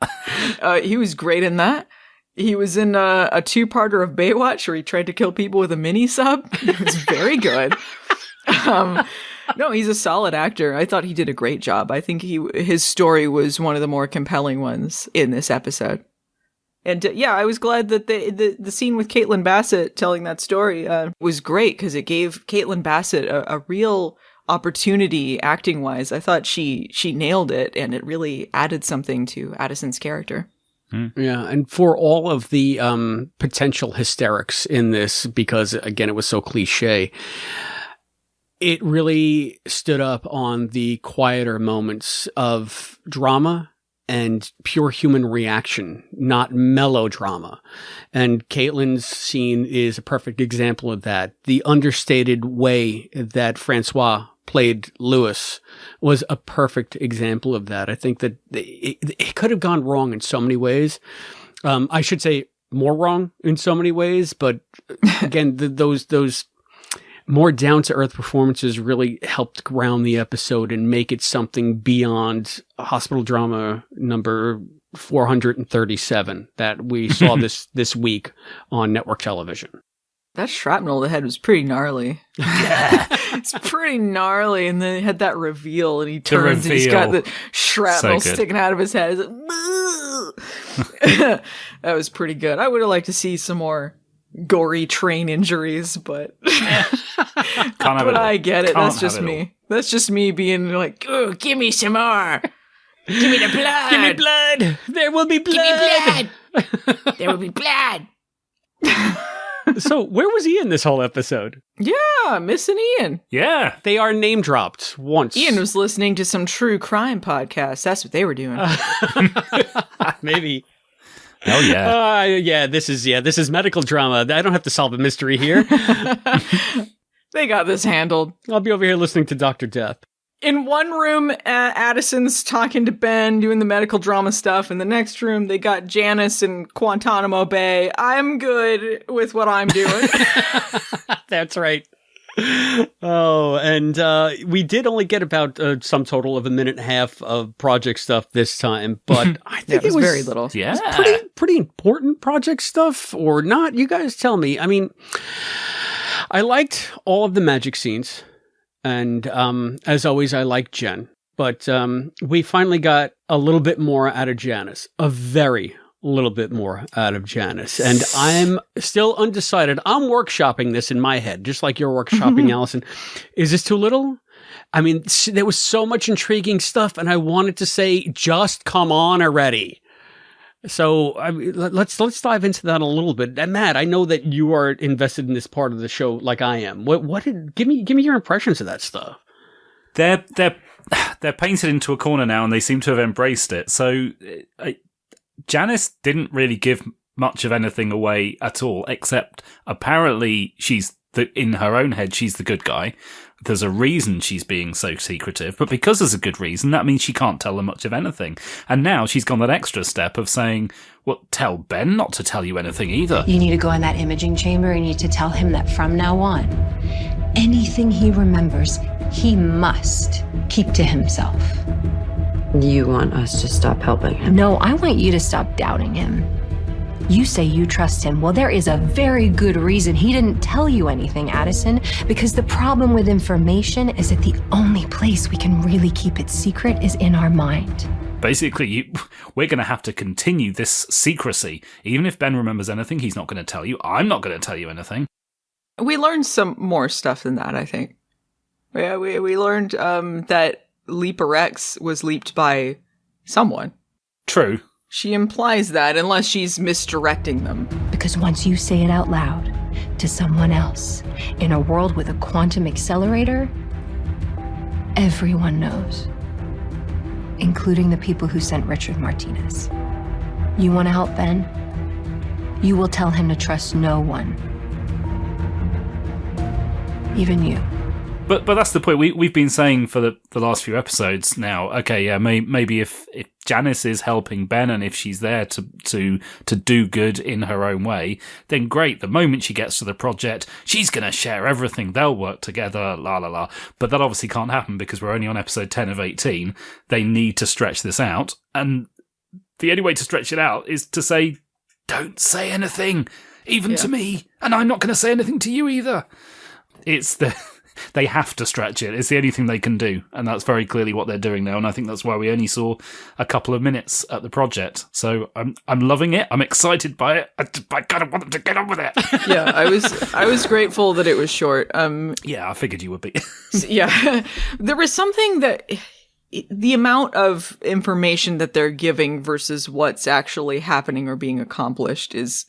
He was great in that. He was in a two-parter of Baywatch where he tried to kill people with a mini-sub. It was very good. No, he's a solid actor. I thought he did a great job. I think his story was one of the more compelling ones in this episode. And I was glad that the scene with Caitlin Bassett telling that story was great, because it gave Caitlin Bassett a real opportunity acting-wise. I thought she nailed it, and it really added something to Addison's character. Yeah, and for all of the potential hysterics in this, because, again, it was so cliche, it really stood up on the quieter moments of drama and pure human reaction, not melodrama. And Caitlin's scene is a perfect example of that. The understated way that Francois played Lewis was a perfect example of that. I think that it could have gone wrong in so many ways. I should say more wrong in so many ways, but again, those more down-to-earth performances really helped ground the episode and make it something beyond hospital drama number 437 that we saw this week on network television. That shrapnel in the head was pretty gnarly. Yeah. It's pretty gnarly. And then he had that reveal, and he turns and he's got the shrapnel sticking out of his head. Like, that was pretty good. I would have liked to see some more gory train injuries, but I get it. That's just me. That's just me being like, oh, give me some more. Give me the blood. Give me blood. There will be blood. Give me blood. There will be blood. So where was Ian this whole episode? Yeah, missing Ian. Yeah. They are name dropped once. Ian was listening to some true crime podcast. That's what they were doing. Maybe. Oh yeah. This is medical drama. I don't have to solve a mystery here. They got this handled. I'll be over here listening to Dr. Death. In one room, Addison's talking to Ben, doing the medical drama stuff. In the next room, they got Janice in Guantanamo Bay. I'm good with what I'm doing. That's right. Oh, and we did only get about some total of a minute and a half of project stuff this time, but I think it was very little. Yeah. It was pretty important project stuff, or not? You guys tell me. I mean, I liked all of the magic scenes. And as always, I like Jen. But we finally got a little bit more out of Janice. A very little bit more out of Janice. And I'm still undecided. I'm workshopping this in my head, just like you're workshopping, Allison. Is this too little? I mean, there was so much intriguing stuff, and I wanted to say, just come on already. So let's dive into that a little bit. And Matt, I know that you are invested in this part of the show like I am. Give me your impressions of that stuff. They're painted into a corner now, and they seem to have embraced it. So Janice didn't really give much of anything away at all, except apparently in her own head, she's the good guy. There's a reason she's being so secretive, but because there's a good reason, that means she can't tell them much of anything. And now she's gone that extra step of saying, well, tell Ben not to tell you anything either. You need to go in that imaging chamber and you need to tell him that from now on, anything he remembers, he must keep to himself. You want us to stop helping him? No, I want you to stop doubting him. You say you trust him. Well, there is a very good reason he didn't tell you anything, Addison, because the problem with information is that the only place we can really keep it secret is in our mind. Basically, we're going to have to continue this secrecy. Even if Ben remembers anything, he's not going to tell you. I'm not going to tell you anything. We learned some more stuff than that, I think. Yeah, we learned that Leaper X was leaped by someone. True. She implies that unless she's misdirecting them. Because once you say it out loud to someone else in a world with a quantum accelerator, everyone knows, including the people who sent Richard Martinez. You want to help Ben? You will tell him to trust no one. Even you. But that's the point. We've been saying for the last few episodes now. Okay, yeah, maybe if Janice is helping Ben and if she's there to do good in her own way, then great. The moment she gets to the project, she's going to share everything. They'll work together, la la la. But that obviously can't happen because we're only on episode 10 of 18. They need to stretch this out, and the only way to stretch it out is to say, "Don't say anything, even to me, and I'm not going to say anything to you either." They have to stretch it. It's the only thing they can do, and that's very clearly what they're doing now. And I think that's why we only saw a couple of minutes at the project. So I'm loving it. I'm excited by it. I kind of want them to get on with it. Yeah, I was grateful that it was short. Yeah, I figured you would be. Yeah, there was something that the amount of information that they're giving versus what's actually happening or being accomplished is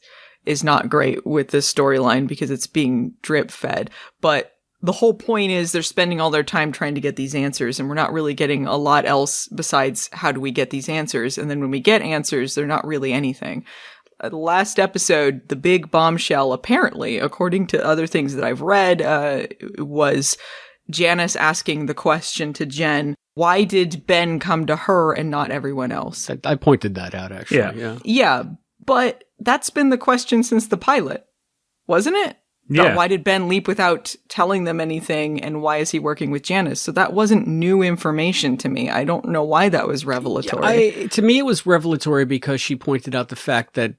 not great with this storyline because it's being drip fed, but. The whole point is they're spending all their time trying to get these answers, and we're not really getting a lot else besides how do we get these answers. And then when we get answers, they're not really anything. The last episode, the big bombshell, apparently, according to other things that I've read, was Janice asking the question to Jen, why did Ben come to her and not everyone else? I pointed that out, actually. Yeah, but that's been the question since the pilot, wasn't it? Yeah. Why did Ben leap without telling them anything, and why is he working with Janice? So that wasn't new information to me. I don't know why that was revelatory. To me, it was revelatory because she pointed out the fact that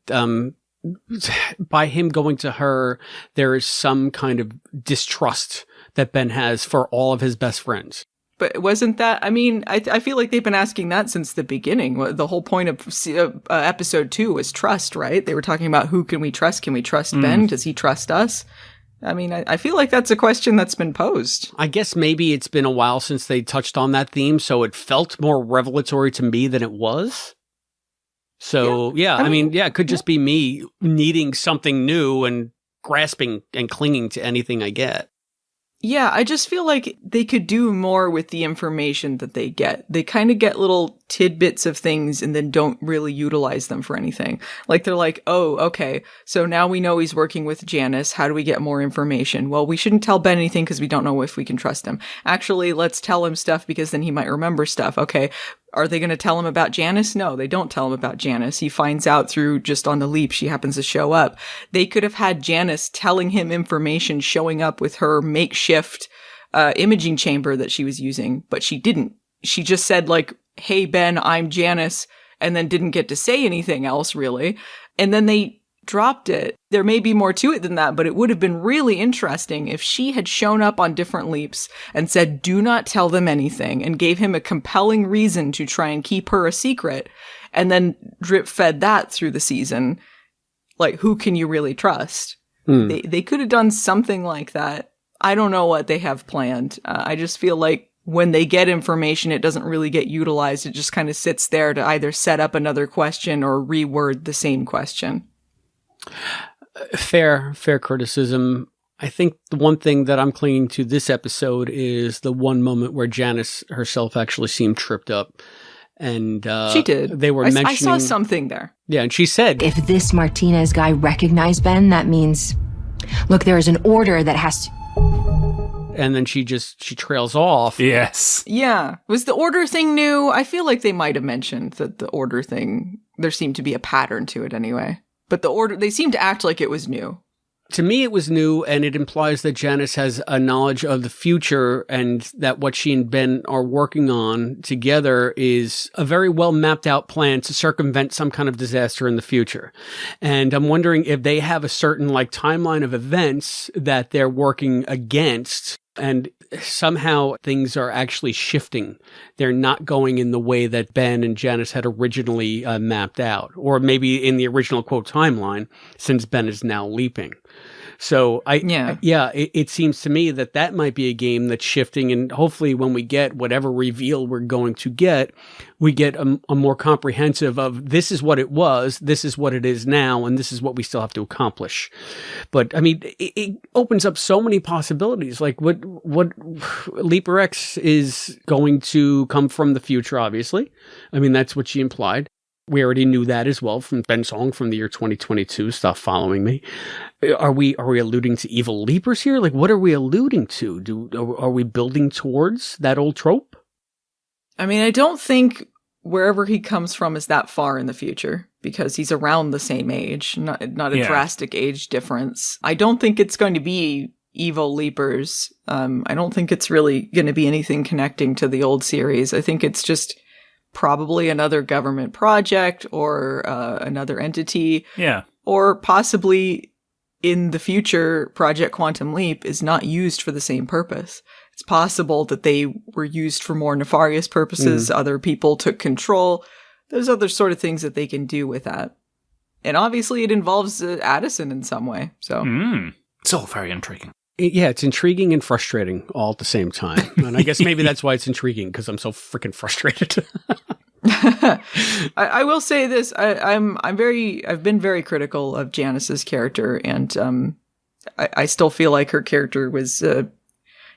by him going to her, there is some kind of distrust that Ben has for all of his best friends. But wasn't that, I mean, I feel like they've been asking that since the beginning. The whole point of episode 2 was trust, right? They were talking about who can we trust? Can we trust Ben? Does he trust us? I mean, I feel like that's a question that's been posed. I guess maybe it's been a while since they touched on that theme, so it felt more revelatory to me than it was. So, I mean, it could just be me needing something new and grasping and clinging to anything I get. Yeah, I just feel like they could do more with the information that they get. They kind of get little tidbits of things and then don't really utilize them for anything. Like they're like, oh, okay, so now we know he's working with Janice. How do we get more information? Well, we shouldn't tell Ben anything because we don't know if we can trust him. Actually, let's tell him stuff because then he might remember stuff. Okay. Are they going to tell him about Janice? No, they don't tell him about Janice. He finds out through just on the leap. She happens to show up. They could have had Janice telling him information, showing up with her makeshift imaging chamber that she was using, but she didn't. She just said like, hey, Ben, I'm Janice, and then didn't get to say anything else really. And then they dropped it. There may be more to it than that, but it would have been really interesting if she had shown up on different leaps and said, do not tell them anything, and gave him a compelling reason to try and keep her a secret, and then drip fed that through the season. Like, who can you really trust? They could have done something like that. I don't know what they have planned. I just feel like when they get information, it doesn't really get utilized. It just kind of sits there to either set up another question or reword the same question. Fair criticism. I think the one thing that I'm clinging to this episode is the one moment where Janice herself actually seemed tripped up. And she did. They were mentioning... I saw something there. Yeah, and she said... If this Martinez guy recognized Ben, that means... Look, there is an order that has to... And then she trails off. Yes. Yeah. Was the order thing new? I feel like they might have mentioned that the order thing, there seemed to be a pattern to it anyway. But the order, they seemed to act like it was new. To me, it was new, and it implies that Janice has a knowledge of the future and that what she and Ben are working on together is a very well mapped out plan to circumvent some kind of disaster in the future. And I'm wondering if they have a certain timeline of events that they're working against, and somehow things are actually shifting. They're not going in the way that Ben and Janice had originally mapped out, or maybe in the original quote timeline, since Ben is now leaping. So it seems to me that might be a game that's shifting, and hopefully when we get whatever reveal we're going to get, we get a more comprehensive of this is what it was, this is what it is now, and this is what we still have to accomplish. But I mean, it opens up so many possibilities. Like what Leaper X is going to come from the future, obviously. I mean, that's what she implied. We already knew that as well from Ben's song from the year 2022, Stop Following Me. Are we alluding to evil leapers here? Like, what are we alluding to? Are we building towards that old trope? I mean, I don't think wherever he comes from is that far in the future, because he's around the same age, not a drastic age difference. I don't think it's going to be evil leapers. I don't think it's really going to be anything connecting to the old series. I think it's just probably another government project or another entity. Yeah. Or possibly in the future, Project Quantum Leap is not used for the same purpose. It's possible that they were used for more nefarious purposes. Other people took control. There's other sort of things that they can do with that. And obviously it involves Addison in some way. So it's all very intriguing. Yeah, it's intriguing and frustrating all at the same time. And I guess maybe that's why it's intriguing, because I'm so freaking frustrated. I will say this. I've been very critical of Janice's character, and I still feel like her character was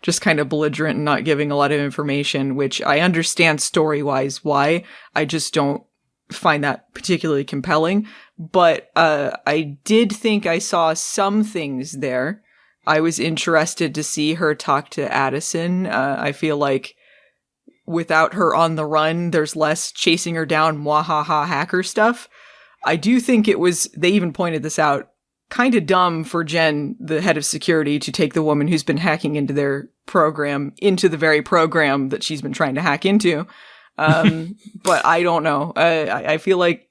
just kind of belligerent and not giving a lot of information, which I understand story-wise why. I just don't find that particularly compelling. But I did think I saw some things there. I was interested to see her talk to Addison. I feel like without her on the run, there's less chasing her down, mwahaha hacker stuff. I do think it was, they even pointed this out, kind of dumb for Jen, the head of security, to take the woman who's been hacking into their program into the very program that she's been trying to hack into. But I don't know. I feel like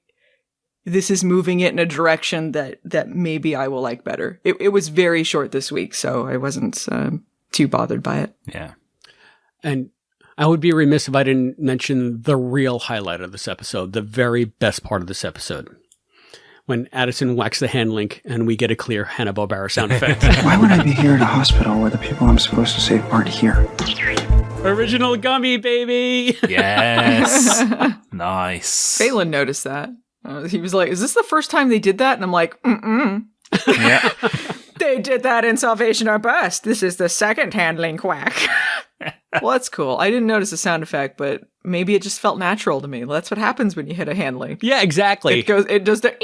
this is moving it in a direction that maybe I will like better. It was very short this week, so I wasn't too bothered by it. Yeah. And I would be remiss if I didn't mention the real highlight of this episode, the very best part of this episode. When Addison whacks the hand link and we get a clear Hanna-Barbera sound effect. Why would I be here at a hospital where the people I'm supposed to save aren't here? Original gummy, baby! Yes. Nice. Phelan noticed that. He was like, is this the first time they did that? And I'm like, Yeah. They did that in Salvation or Bust. This is the second handling quack. Well, that's cool. I didn't notice the sound effect, but maybe it just felt natural to me. That's what happens when you hit a handling. Yeah, exactly. It does the ear.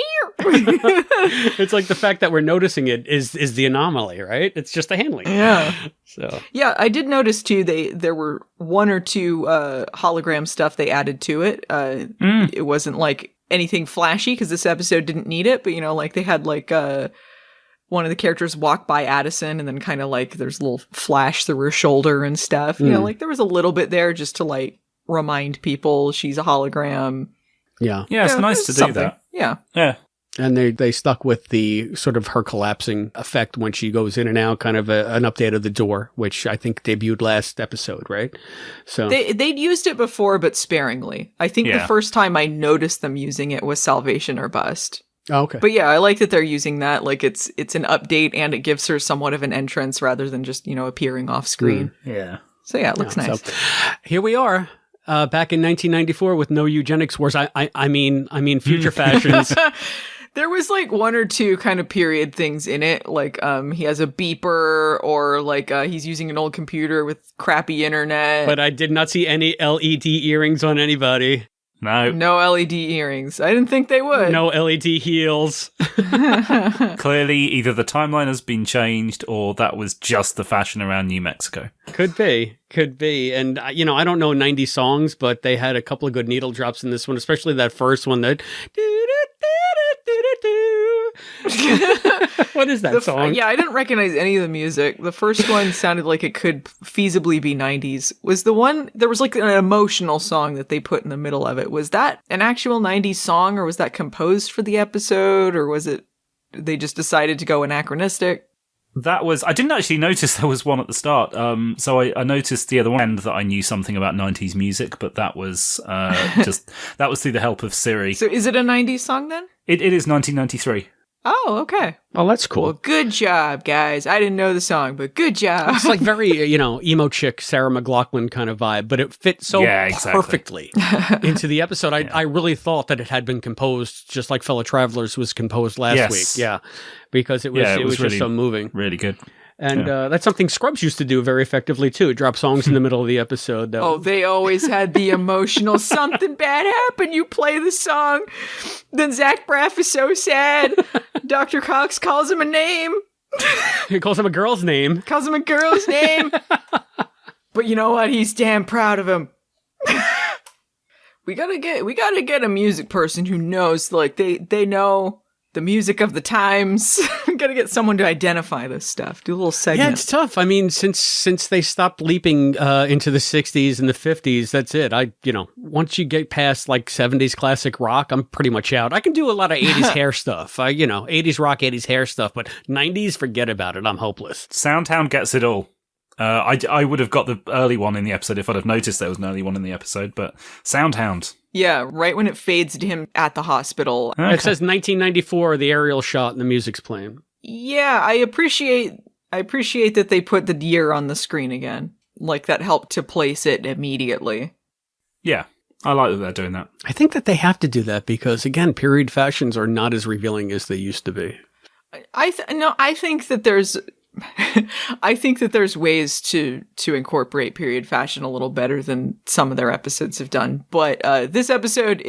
It's like the fact that we're noticing it is the anomaly, right? It's just a handling. Yeah. So yeah, I did notice too. There were one or two hologram stuff they added to it. It wasn't like anything flashy because this episode didn't need it, but like they had like one of the characters walk by Addison and then kind of like there's a little flash through her shoulder and stuff. Like there was a little bit there just to like remind people she's a hologram. Yeah. Yeah, it's nice to do that. Yeah. Yeah. And they stuck with the sort of her collapsing effect when she goes in and out, kind of an update of the door, which I think debuted last episode, right? So they'd used it before, but sparingly. I think the first time I noticed them using it was Salvation or Bust. Oh, okay. But yeah, I like that they're using that. Like it's an update and it gives her somewhat of an entrance rather than just, appearing off screen. Yeah. So yeah, it looks nice. So, here we are. Back in 1994 with no eugenics wars. I mean future fashions. There was like one or two kind of period things in it. Like he has a beeper or like he's using an old computer with crappy internet. But I did not see any LED earrings on anybody. No LED earrings. I didn't think they would. No LED heels. Clearly, either the timeline has been changed or that was just the fashion around New Mexico. Could be. And, I don't know 90 songs, but they had a couple of good needle drops in this one, especially that first one that... What is that song? Yeah, I didn't recognize any of the music. The first one sounded like it could feasibly be 90s. Was the one, there was like an emotional song that they put in the middle of it. Was that an actual 90s song, or was that composed for the episode, or was it, they just decided to go anachronistic? That was, I didn't actually notice there was one at the start. So I noticed the other one that I knew something about 90s music, but that was that was through the help of Siri. So is it a 90s song then? It is 1993. Oh, okay. Oh, that's cool. Well, good job, guys. I didn't know the song, but good job. It's like very, emo chick, Sarah McLachlan kind of vibe, but it fit so perfectly into the episode. I really thought that it had been composed just like Fellow Travelers was composed last week. Yeah, because it was really, just so moving. Really good. And that's something Scrubs used to do very effectively, too. Drop songs in the middle of the episode. Oh, they always had the emotional, something bad happened, you play the song. Then Zach Braff is so sad. Dr. Cox calls him a name. He calls him a girl's name. Calls him a girl's name. But you know what? He's damn proud of him. We gotta get a music person who knows, like, they know the music of the times. We gotta get someone to identify this stuff. Do a little segment. Yeah, it's tough. I mean, since they stopped leaping into the 60s and the 50s, that's it. Once you get past like 70s classic rock, I'm pretty much out. I can do a lot of 80s hair stuff. 80s rock, 80s hair stuff, but 90s, forget about it. I'm hopeless. Soundhound gets it all. I would have got the early one in the episode if I'd have noticed there was an early one in the episode, but Soundhound. Yeah, right when it fades to him at the hospital. Okay. It says 1994, the aerial shot, and the music's playing. Yeah, I appreciate that they put the year on the screen again. Like, that helped to place it immediately. Yeah, I like that they're doing that. I think that they have to do that because, again, period fashions are not as revealing as they used to be. I think that there's... I think that there's ways to incorporate period fashion a little better than some of their episodes have done. But this episode,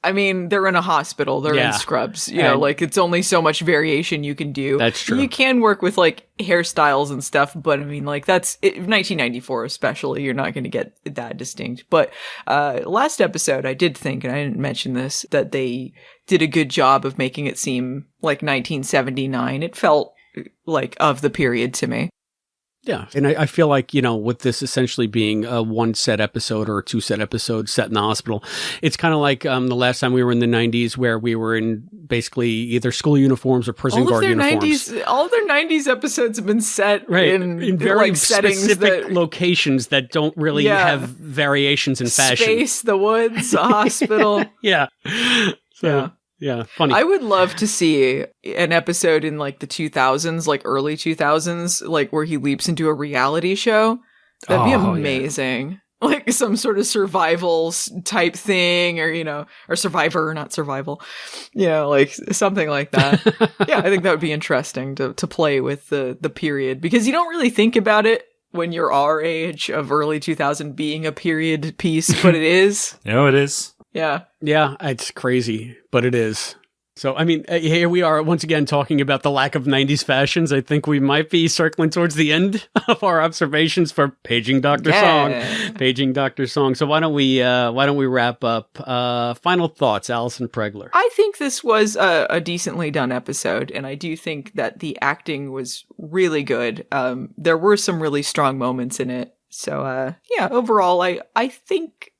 they're in a hospital. They're in scrubs. It's only so much variation you can do. That's true. You can work with, like, hairstyles and stuff, but, that's... 1994 especially, you're not going to get that distinct. But last episode, I did think, and I didn't mention this, that they did a good job of making it seem like 1979. It felt like of the period to me. Yeah. And I feel like, with this essentially being a one set episode or a 2 set episode set in the hospital, it's kind of like the last time we were in the 90s where we were in basically either school uniforms or prison guard uniforms. All of their 90s episodes have been set in very like specific locations that don't really have variations in fashion. Space, the woods, a hospital. Yeah. So. Yeah, funny. I would love to see an episode in like the 2000s, like early 2000s, like where he leaps into a reality show. That'd be amazing. Yeah. Like some sort of survival type thing, or, or Survivor, not survival, like something like that. Yeah, I think that would be interesting to play with the period, because you don't really think about it when you're our age of early 2000 being a period piece, but it is. No, it is. Yeah. Yeah, it's crazy, but it is. So, here we are once again talking about the lack of 90s fashions. I think we might be circling towards the end of our observations for Paging Dr. Song. Paging Dr. Song. So why don't we wrap up? Final thoughts, Allison Pregler. I think this was a decently done episode, and I do think that the acting was really good. There were some really strong moments in it. So, overall, I think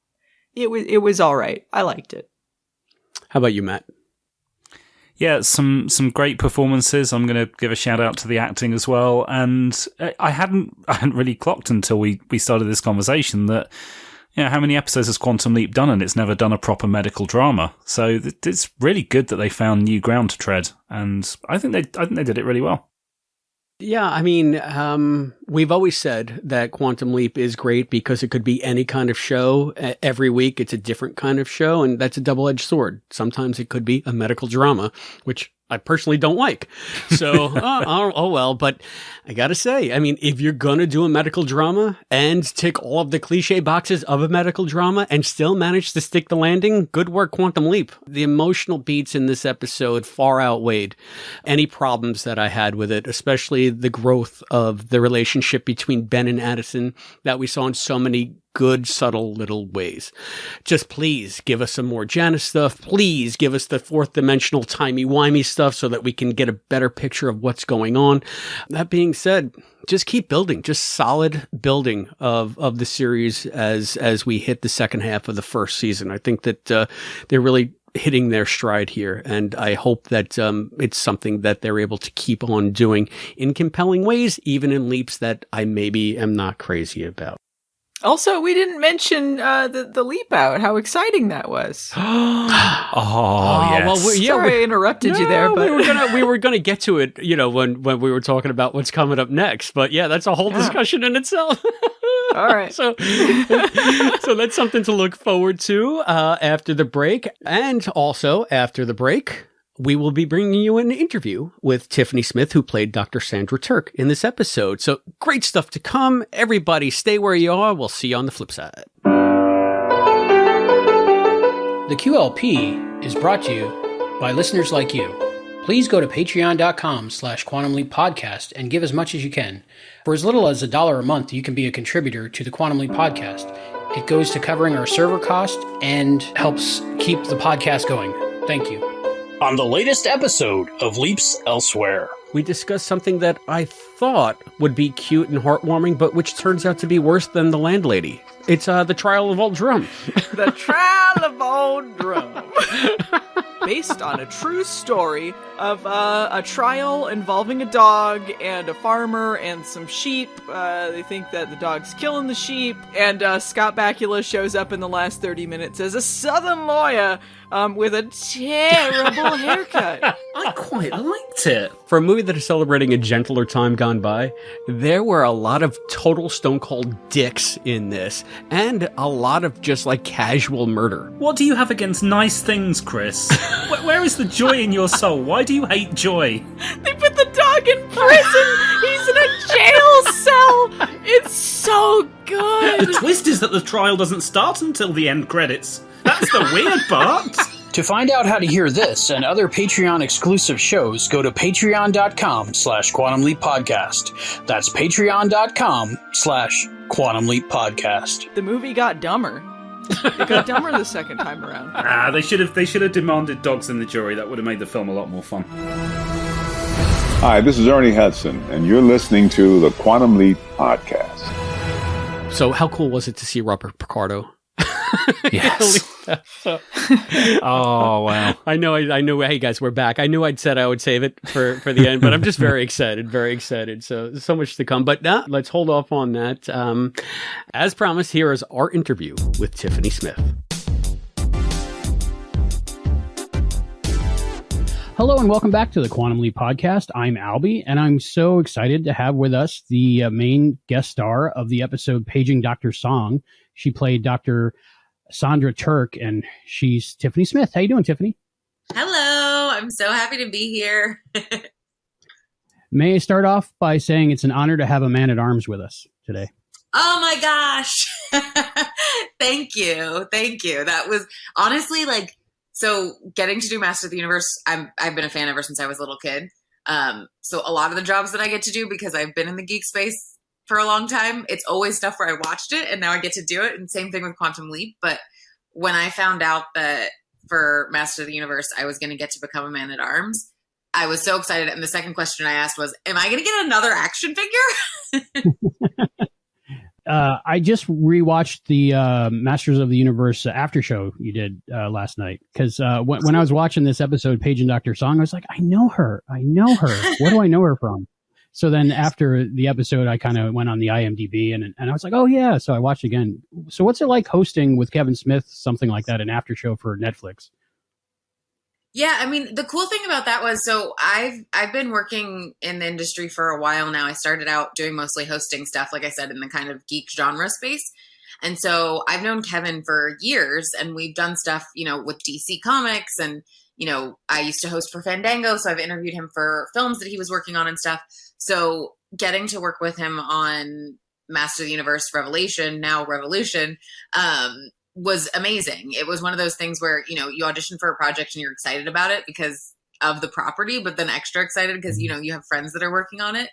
it was all right. I liked it. How about you, Matt? Yeah, some great performances. I'm going to give a shout out to the acting as well. And I hadn't really clocked until we started this conversation that, how many episodes has Quantum Leap done, and it's never done a proper medical drama. So it's really good that they found new ground to tread, and I think they did it really well. Yeah, we've always said that Quantum Leap is great because it could be any kind of show. Every week, it's a different kind of show, and that's a double-edged sword. Sometimes it could be a medical drama, which I personally don't like. So, oh well, but I gotta say, if you're gonna do a medical drama and tick all of the cliche boxes of a medical drama and still manage to stick the landing, good work, Quantum Leap. The emotional beats in this episode far outweighed any problems that I had with it, especially the growth of the relationship between Ben and Addison that we saw in so many good, subtle little ways. Just please give us some more Janice stuff. Please give us the fourth dimensional timey-wimey stuff so that we can get a better picture of what's going on. That being said, just keep building, just solid building of the series as we hit the second half of the first season. I think that they're really hitting their stride here, and I hope that it's something that they're able to keep on doing in compelling ways, even in leaps that I maybe am not crazy about. Also, we didn't mention the leap out. How exciting that was! Yes. Well, sorry I interrupted you there, but we were gonna get to it, when we were talking about what's coming up next. But yeah, that's a whole discussion in itself. All right. So that's something to look forward to after the break, and also after the break, we will be bringing you an interview with Tiffany Smith, who played Dr. Sandra Turk in this episode. So great stuff to come. Everybody stay where you are. We'll see you on the flip side. The QLP is brought to you by listeners like you. Please go to patreon.com/quantumleappodcast and give as much as you can. For as little as $1 a month, you can be a contributor to the Quantum Leap podcast. It goes to covering our server cost and helps keep the podcast going. Thank you. On the latest episode of Leaps Elsewhere, we discussed something that I thought would be cute and heartwarming, but which turns out to be worse than the landlady. It's the Trial of Old Drum. The Trial of Old Drum. Based on a true story of a trial involving a dog and a farmer and some sheep. They think that the dog's killing the sheep, and Scott Bakula shows up in the last 30 minutes as a Southern lawyer with a terrible haircut. I quite liked it. For a movie that is celebrating a gentler time gone by, there were a lot of total stone cold dicks in this, and a lot of just casual murder. What do you have against nice things, Chris? Where is the joy in your soul? Why do you hate joy? They put the dog in prison. He's in a jail cell. It's so good. The twist is that the trial doesn't start until the end credits. That's the weird part. To find out how to hear this and other Patreon exclusive shows, go to patreon.com/quantumleappodcast. That's patreon.com/quantumleappodcast. The movie got dumber. It got dumber the second time around. They should have demanded dogs in the jury. That would have made the film a lot more fun. Hi, this is Ernie Hudson, and you're listening to the Quantum Leap Podcast. So how cool was it to see Robert Picardo? Yes. Oh, wow. I know. Hey, guys, we're back. I knew I would save it for the end, but I'm just very excited. So much to come. But now let's hold off on that. As promised, here is our interview with Tiffany Smith. Hello and welcome back to the Quantum Leap Podcast. I'm Albie, and I'm so excited to have with us the main guest star of the episode Paging Dr. Song. She played Dr. Sandra Turk, and she's Tiffany Smith. How you doing, Tiffany? Hello. I'm so happy to be here. May I start off by saying it's an honor to have a man-at-arms with us today. Oh my gosh. Thank you. That was honestly so getting to do Master of the Universe, I've been a fan ever since I was a little kid. So a lot of the jobs that I get to do, because I've been in the geek space for a long time, it's always stuff where I watched it and now I get to do it. And same thing with Quantum Leap. But when I found out that for Master of the Universe, I was going to get to become a man-at-arms, I was so excited. And the second question I asked was, am I going to get another action figure? I just rewatched the Masters of the Universe after show you did last night. Because when I was watching this episode, Paging Dr. Song, I was like, I know her. What do I know her from? So then after the episode, I kind of went on the IMDb and I was like, oh, yeah. So I watched again. So what's it like hosting with Kevin Smith, something like that, an after show for Netflix? Yeah, I mean, the cool thing about that was, so I've been working in the industry for a while now. I started out doing mostly hosting stuff, like I said, in the kind of geek genre space. And so I've known Kevin for years, and we've done stuff, with DC Comics, and, I used to host for Fandango, so I've interviewed him for films that he was working on and stuff. So getting to work with him on Master of the Universe Revelation, now Revolution, was amazing. It was one of those things where, you audition for a project and you're excited about it because of the property, but then extra excited because, you have friends that are working on it.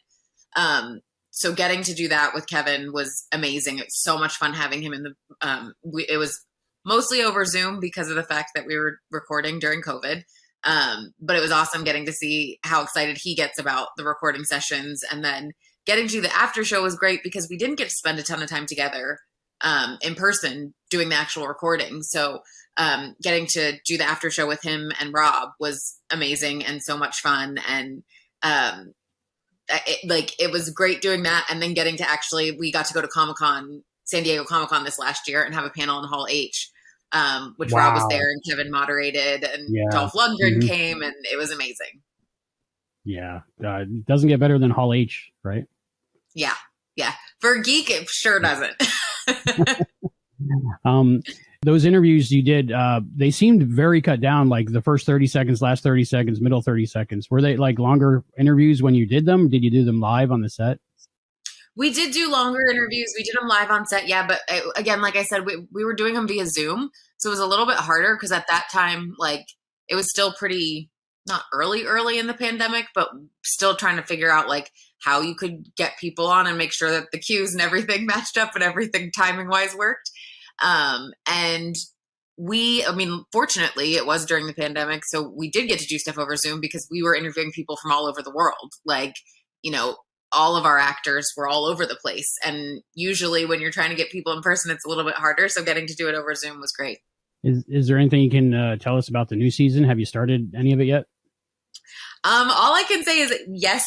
So getting to do that with Kevin was amazing. It's so much fun having him in the, it was mostly over Zoom because of the fact that we were recording during COVID. But it was awesome getting to see how excited he gets about the recording sessions. And then getting to do the after show was great because we didn't get to spend a ton of time together in person doing the actual recording. So getting to do the after show with him and Rob was amazing and so much fun. And it was great doing that. And then getting to we got to go to Comic-Con, San Diego Comic-Con this last year and have a panel in Hall H, which Rob was there and Kevin moderated and Dolph Lundgren came, and it was amazing. Yeah. It doesn't get better than Hall H, right? Yeah. Yeah. For a geek, it sure doesn't. Those interviews you did, they seemed very cut down, like the first 30 seconds, last 30 seconds, middle 30 seconds. Were they like longer interviews when you did them? Did you do them live on the set? We did do longer interviews. We did them live on set. Yeah. But again, like I said, we were doing them via Zoom. So it was a little bit harder because at that time, like it was still pretty, not early in the pandemic, but still trying to figure out like how you could get people on and make sure that the cues and everything matched up and everything timing wise worked. And fortunately it was during the pandemic. So we did get to do stuff over Zoom because we were interviewing people from all over the world. Like, all of our actors were all over the place. And usually when you're trying to get people in person, it's a little bit harder. So getting to do it over Zoom was great. Is there anything you can tell us about the new season? Have you started any of it yet? All I can say is that, yes,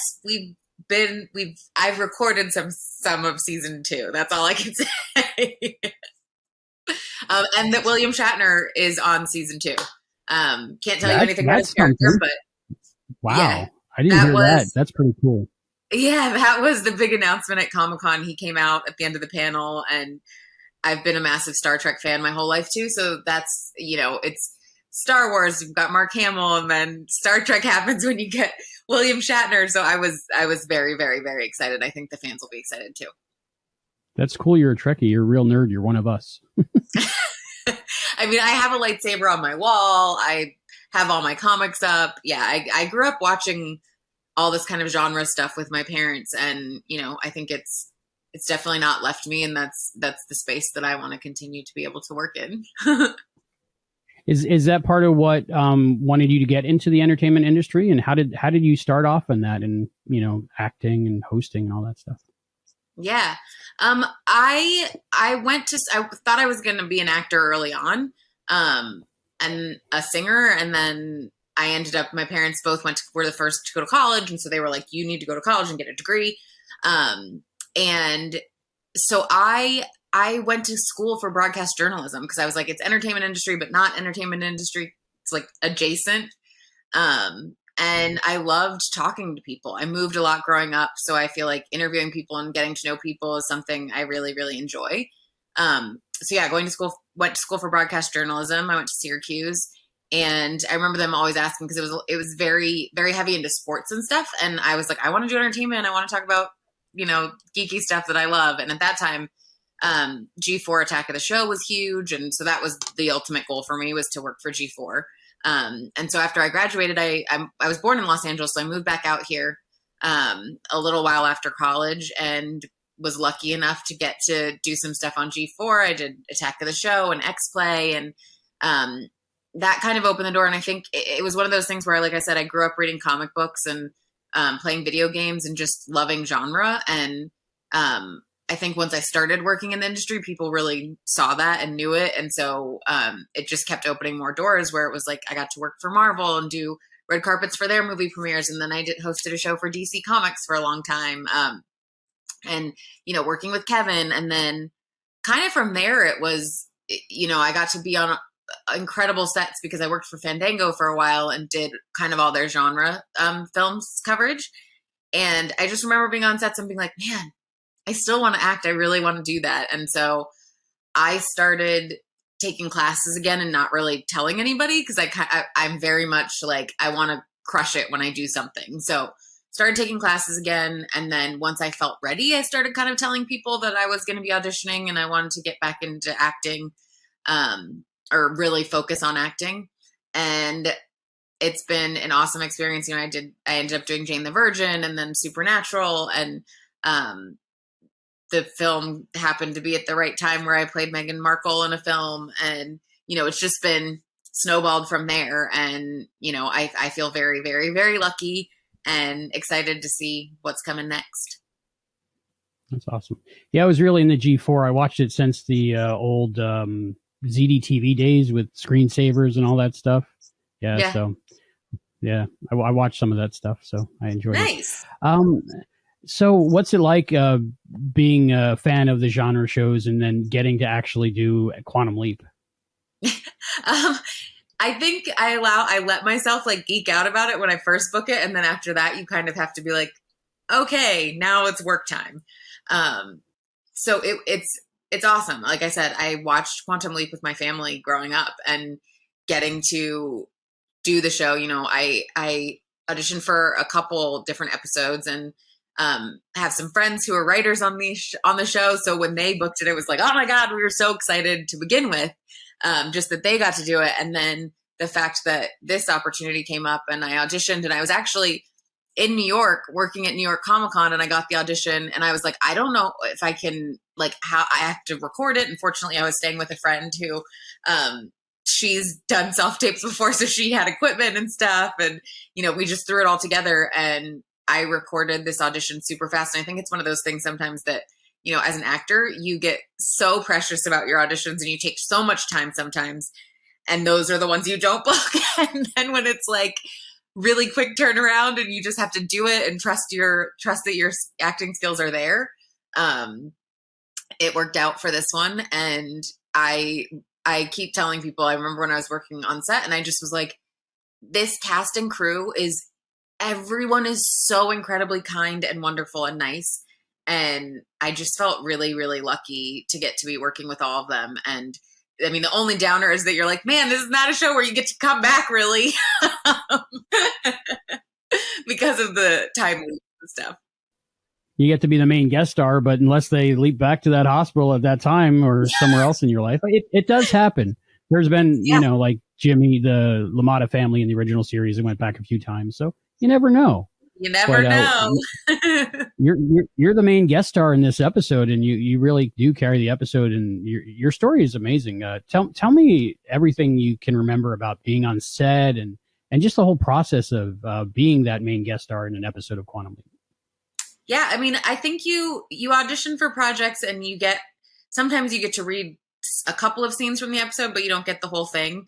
I've recorded some of season 2. That's all I can say. And that William Shatner is on season 2. Can't tell you anything about his character, but wow, yeah, I didn't hear that. That's pretty cool. Yeah, that was the big announcement at Comic-Con. He came out at the end of the panel, and I've been a massive Star Trek fan my whole life too. So that's, it's Star Wars. You've got Mark Hamill, and then Star Trek happens when you get William Shatner. So I was very, very, very excited. I think the fans will be excited too. That's cool. You're a Trekkie. You're a real nerd. You're one of us. I mean, I have a lightsaber on my wall. I have all my comics up. Yeah, I grew up watching all this kind of genre stuff with my parents, and I think it's definitely not left me, and that's the space that I want to continue to be able to work in. Is that part of what wanted you to get into the entertainment industry, and how did you start off in that, and acting and hosting and all that stuff? Yeah. I thought I was going to be an actor early on, and a singer. And then I ended up, my parents both were the first to go to college. And so they were like, you need to go to college and get a degree. And so I went to school for broadcast journalism because I was like, it's entertainment industry, but not entertainment industry. It's like adjacent. And I loved talking to people. I moved a lot growing up, so I feel like interviewing people and getting to know people is something I really, really enjoy. So yeah, went to school for broadcast journalism. I went to Syracuse, and I remember them always asking because it was very, very heavy into sports and stuff. And I was like, I want to do entertainment. I want to talk about, geeky stuff that I love. And at that time, G4 Attack of the Show was huge. And so that was the ultimate goal for me, was to work for G4. And so after I graduated, I was born in Los Angeles, so I moved back out here a little while after college, and was lucky enough to get to do some stuff on G4. I did Attack of the Show and X-Play, and that kind of opened the door. And I think it was one of those things where, like I said, I grew up reading comic books and playing video games and just loving genre. And I think once I started working in the industry, people really saw that and knew it. And so it just kept opening more doors, where it was like I got to work for Marvel and do red carpets for their movie premieres. And then I hosted a show for DC Comics for a long time. And, working with Kevin. And then kind of from there, it was, I got to be on incredible sets because I worked for Fandango for a while and did kind of all their genre films coverage. And I just remember being on sets and being like, man, I still want to act. I really want to do that. And so I started taking classes again and not really telling anybody, because I'm very much like, I want to crush it when I do something. So started taking classes again. And then once I felt ready, I started kind of telling people that I was going to be auditioning and I wanted to get back into acting, or really focus on acting. And it's been an awesome experience. I ended up doing Jane the Virgin and then Supernatural, and The film happened to be at the right time where I played Meghan Markle in a film, and it's just been snowballed from there. And I feel very, very, very lucky and excited to see what's coming next. That's awesome. Yeah, I was really in the G4. I watched it since the old ZDTV days with screensavers and all that stuff. Yeah. So yeah, I watched some of that stuff, so I enjoyed it. Nice. So what's it like being a fan of the genre shows and then getting to actually do Quantum Leap? I think I let myself like geek out about it when I first book it, and then after that you kind of have to be like, okay, now it's work time. So it's awesome. Like I said, I watched Quantum Leap with my family growing up, and getting to do the show, I auditioned for a couple different episodes, and have some friends who are writers on the show. So when they booked it, it was like, oh my God, we were so excited to begin with, just that they got to do it. And then the fact that this opportunity came up and I auditioned, and I was actually in New York working at New York Comic-Con, and I got the audition, and I was like, I don't know if I can, like, how I have to record it. Unfortunately, I was staying with a friend who, she's done self-tapes before, so she had equipment and stuff. And, we just threw it all together, and I recorded this audition super fast. And I think it's one of those things sometimes that, as an actor, you get so precious about your auditions and you take so much time sometimes. And those are the ones you don't book. And then when it's like really quick turnaround and you just have to do it and trust that your acting skills are there. It worked out for this one. And I keep telling people, I remember when I was working on set, and I just was like, this cast and crew everyone is so incredibly kind and wonderful and nice. And I just felt really, really lucky to get to be working with all of them. And I mean, the only downer is that you're like, man, this is not a show where you get to come back really because of the time and stuff. You get to be the main guest star, but unless they leap back to that hospital at that time or somewhere else in your life, it does happen. There's been, like Jimmy, the LaMotta family in the original series, it went back a few times. So you never know. You never know. You're the main guest star in this episode, and you really do carry the episode, and your story is amazing. Tell me everything you can remember about being on set and just the whole process of being that main guest star in an episode of Quantum Leap. Yeah, I mean, I think you audition for projects, and sometimes you get to read a couple of scenes from the episode, but you don't get the whole thing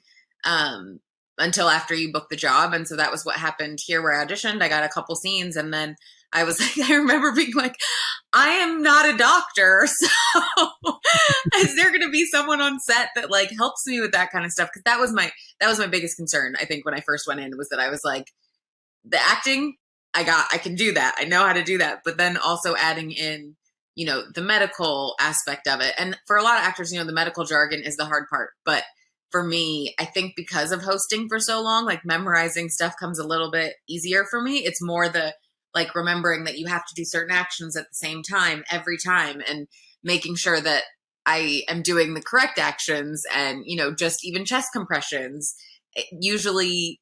until after you book the job. And so that was what happened here, where I auditioned. I got a couple scenes, and then I was like, I remember being like, I am not a doctor, so is there going to be someone on set that like helps me with that kind of stuff? Because that was my biggest concern. I think when I first went in was that I was like, the acting, I can do that. I know how to do that. But then also adding in, the medical aspect of it. And for a lot of actors, the medical jargon is the hard part. But for me, I think because of hosting for so long, like memorizing stuff comes a little bit easier for me. It's more the like remembering that you have to do certain actions at the same time every time, and making sure that I am doing the correct actions, and, just even chest compressions. Usually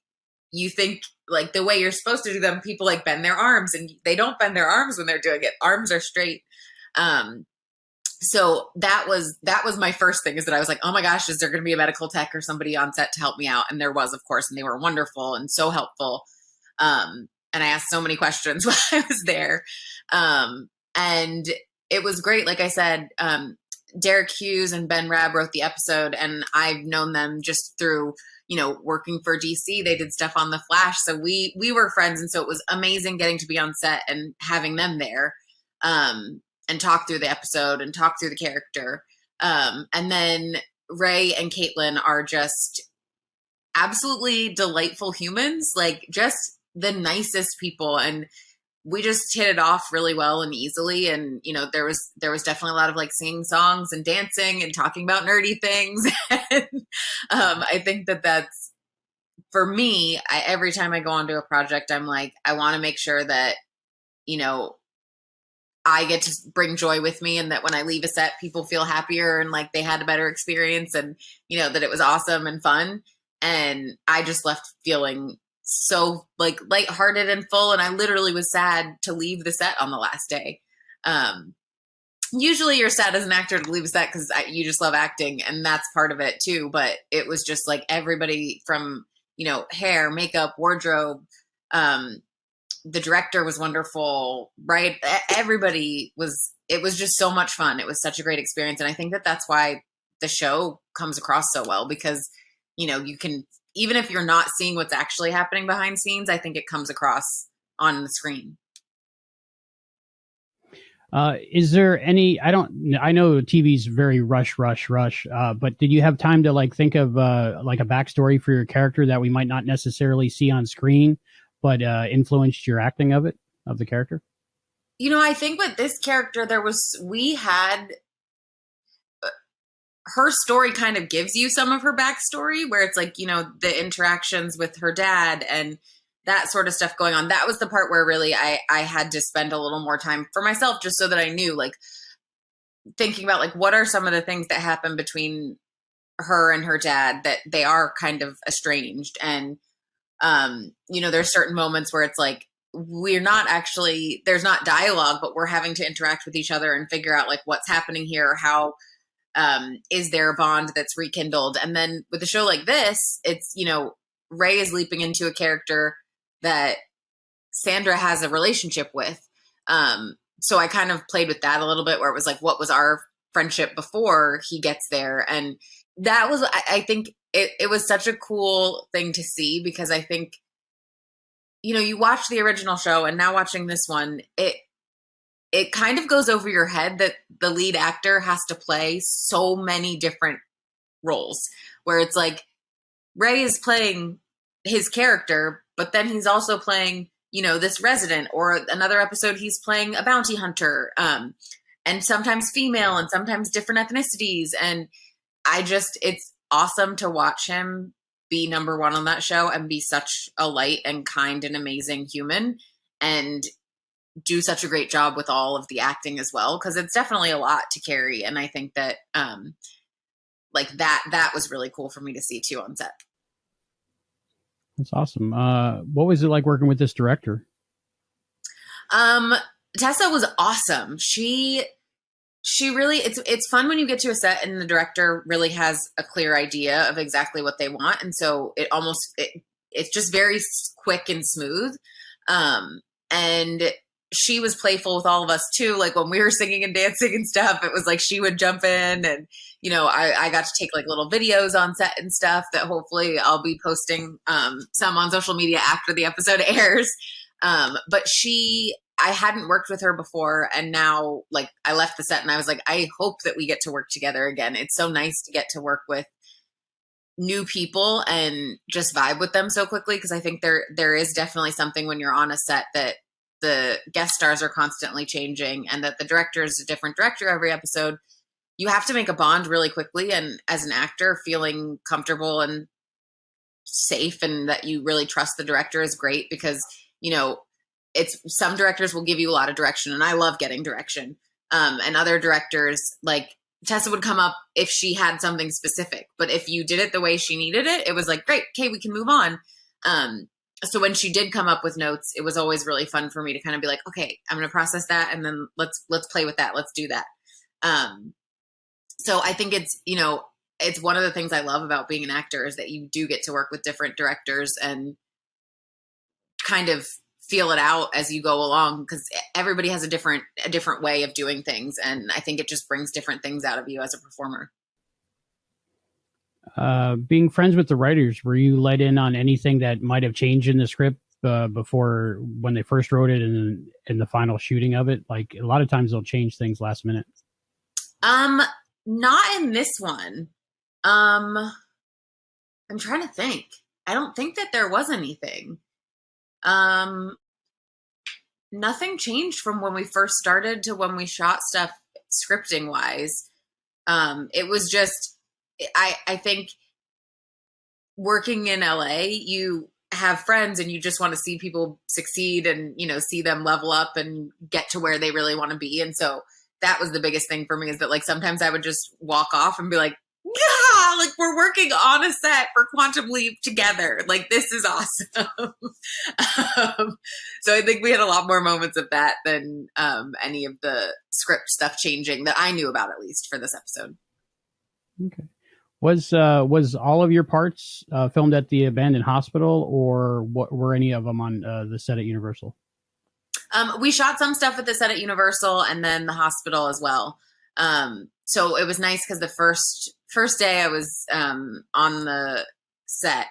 you think like the way you're supposed to do them, people like bend their arms, and they don't bend their arms when they're doing it. Arms are straight. So that was my first thing, is that I was like, oh my gosh, is there going to be a medical tech or somebody on set to help me out? And there was, of course, and they were wonderful and so helpful. And I asked so many questions while I was there. And it was great. Like I said, Derek Hughes and Ben Rabb wrote the episode, and I've known them just through, working for DC. They did stuff on The Flash. So we were friends. And so it was amazing getting to be on set and having them there. And talk through the episode and talk through the character. And then Ray and Caitlin are just absolutely delightful humans, like just the nicest people. And we just hit it off really well and easily. And, there was definitely a lot of like singing songs and dancing and talking about nerdy things. And, I think that's, for me, every time I go onto a project, I'm like, I want to make sure that, I get to bring joy with me, and that when I leave a set, people feel happier and like they had a better experience, and, that it was awesome and fun. And I just left feeling so like lighthearted and full. And I literally was sad to leave the set on the last day. Usually you're sad as an actor to leave a set because you just love acting, and that's part of it too. But it was just like everybody from, hair, makeup, wardrobe, the director was wonderful, right? Everybody it was just so much fun. It was such a great experience. And I think that that's why the show comes across so well, because, you can, even if you're not seeing what's actually happening behind scenes, I think it comes across on the screen. Is there any, I know TV's very rush, but did you have time to like think of like a backstory for your character that we might not necessarily see on screen, but influenced your acting of the character? I think with this character, we had her story kind of gives you some of her backstory, where it's like, the interactions with her dad and that sort of stuff going on. That was the part where really I had to spend a little more time for myself, just so that I knew, like, thinking about, like, what are some of the things that happen between her and her dad that they are kind of estranged. And, there's certain moments where it's like, there's not dialogue, but we're having to interact with each other and figure out, like, what's happening here, how is there a bond that's rekindled. And then with a show like this, it's, Ray is leaping into a character that Sandra has a relationship with. So I kind of played with that a little bit, where it was like, what was our friendship before he gets there? And that was, I think it was such a cool thing to see, because I think, you watch the original show and now watching this one, it kind of goes over your head that the lead actor has to play so many different roles, where it's like Ray is playing his character, but then he's also playing, this resident, or another episode he's playing a bounty hunter, and sometimes female and sometimes different ethnicities. And it's awesome to watch him be number one on that show and be such a light and kind and amazing human, and do such a great job with all of the acting as well, because it's definitely a lot to carry. And I think that like that was really cool for me to see too on set. That's awesome. What was it like working with this director? Tessa was awesome. She really, it's fun when you get to a set and the director really has a clear idea of exactly what they want. And so it's just very quick and smooth. And she was playful with all of us too. Like when we were singing and dancing and stuff, it was like she would jump in, and, I got to take like little videos on set and stuff that hopefully I'll be posting some on social media after the episode airs. But I hadn't worked with her before, and now, like, I left the set and I was like, I hope that we get to work together again. It's so nice to get to work with new people and just vibe with them so quickly, because I think there is definitely something when you're on a set that the guest stars are constantly changing, and that the director is a different director every episode. You have to make a bond really quickly, and as an actor, feeling comfortable and safe and that you really trust the director is great, because it's some directors will give you a lot of direction, and I love getting direction. And other directors, like Tessa, would come up if she had something specific, but if you did it the way she needed it, it was like, great, okay, we can move on. So when she did come up with notes, it was always really fun for me to kind of be like, okay, I'm going to process that, and then let's play with that. Let's do that. So I think it's one of the things I love about being an actor is that you do get to work with different directors and kind of feel it out as you go along, because everybody has a different way of doing things. And I think it just brings different things out of you as a performer. Being friends with the writers, were you let in on anything that might have changed in the script before, when they first wrote it and in the final shooting of it? Like, a lot of times they'll change things last minute. Not in this one. I'm trying to think. I don't think that there was anything. Nothing changed from when we first started to when we shot stuff scripting wise. It was just, I think working in LA, you have friends and you just want to see people succeed and, see them level up and get to where they really want to be. And so that was the biggest thing for me, is that, like, sometimes I would just walk off and be like, yeah, like we're working on a set for Quantum Leap together. Like this is awesome. So I think we had a lot more moments of that than any of the script stuff changing that I knew about, at least for this episode. Okay. Was all of your parts filmed at the abandoned hospital, or what were any of them on the set at Universal? We shot some stuff at the set at Universal and then the hospital as well. So it was nice because the first day I was on the set.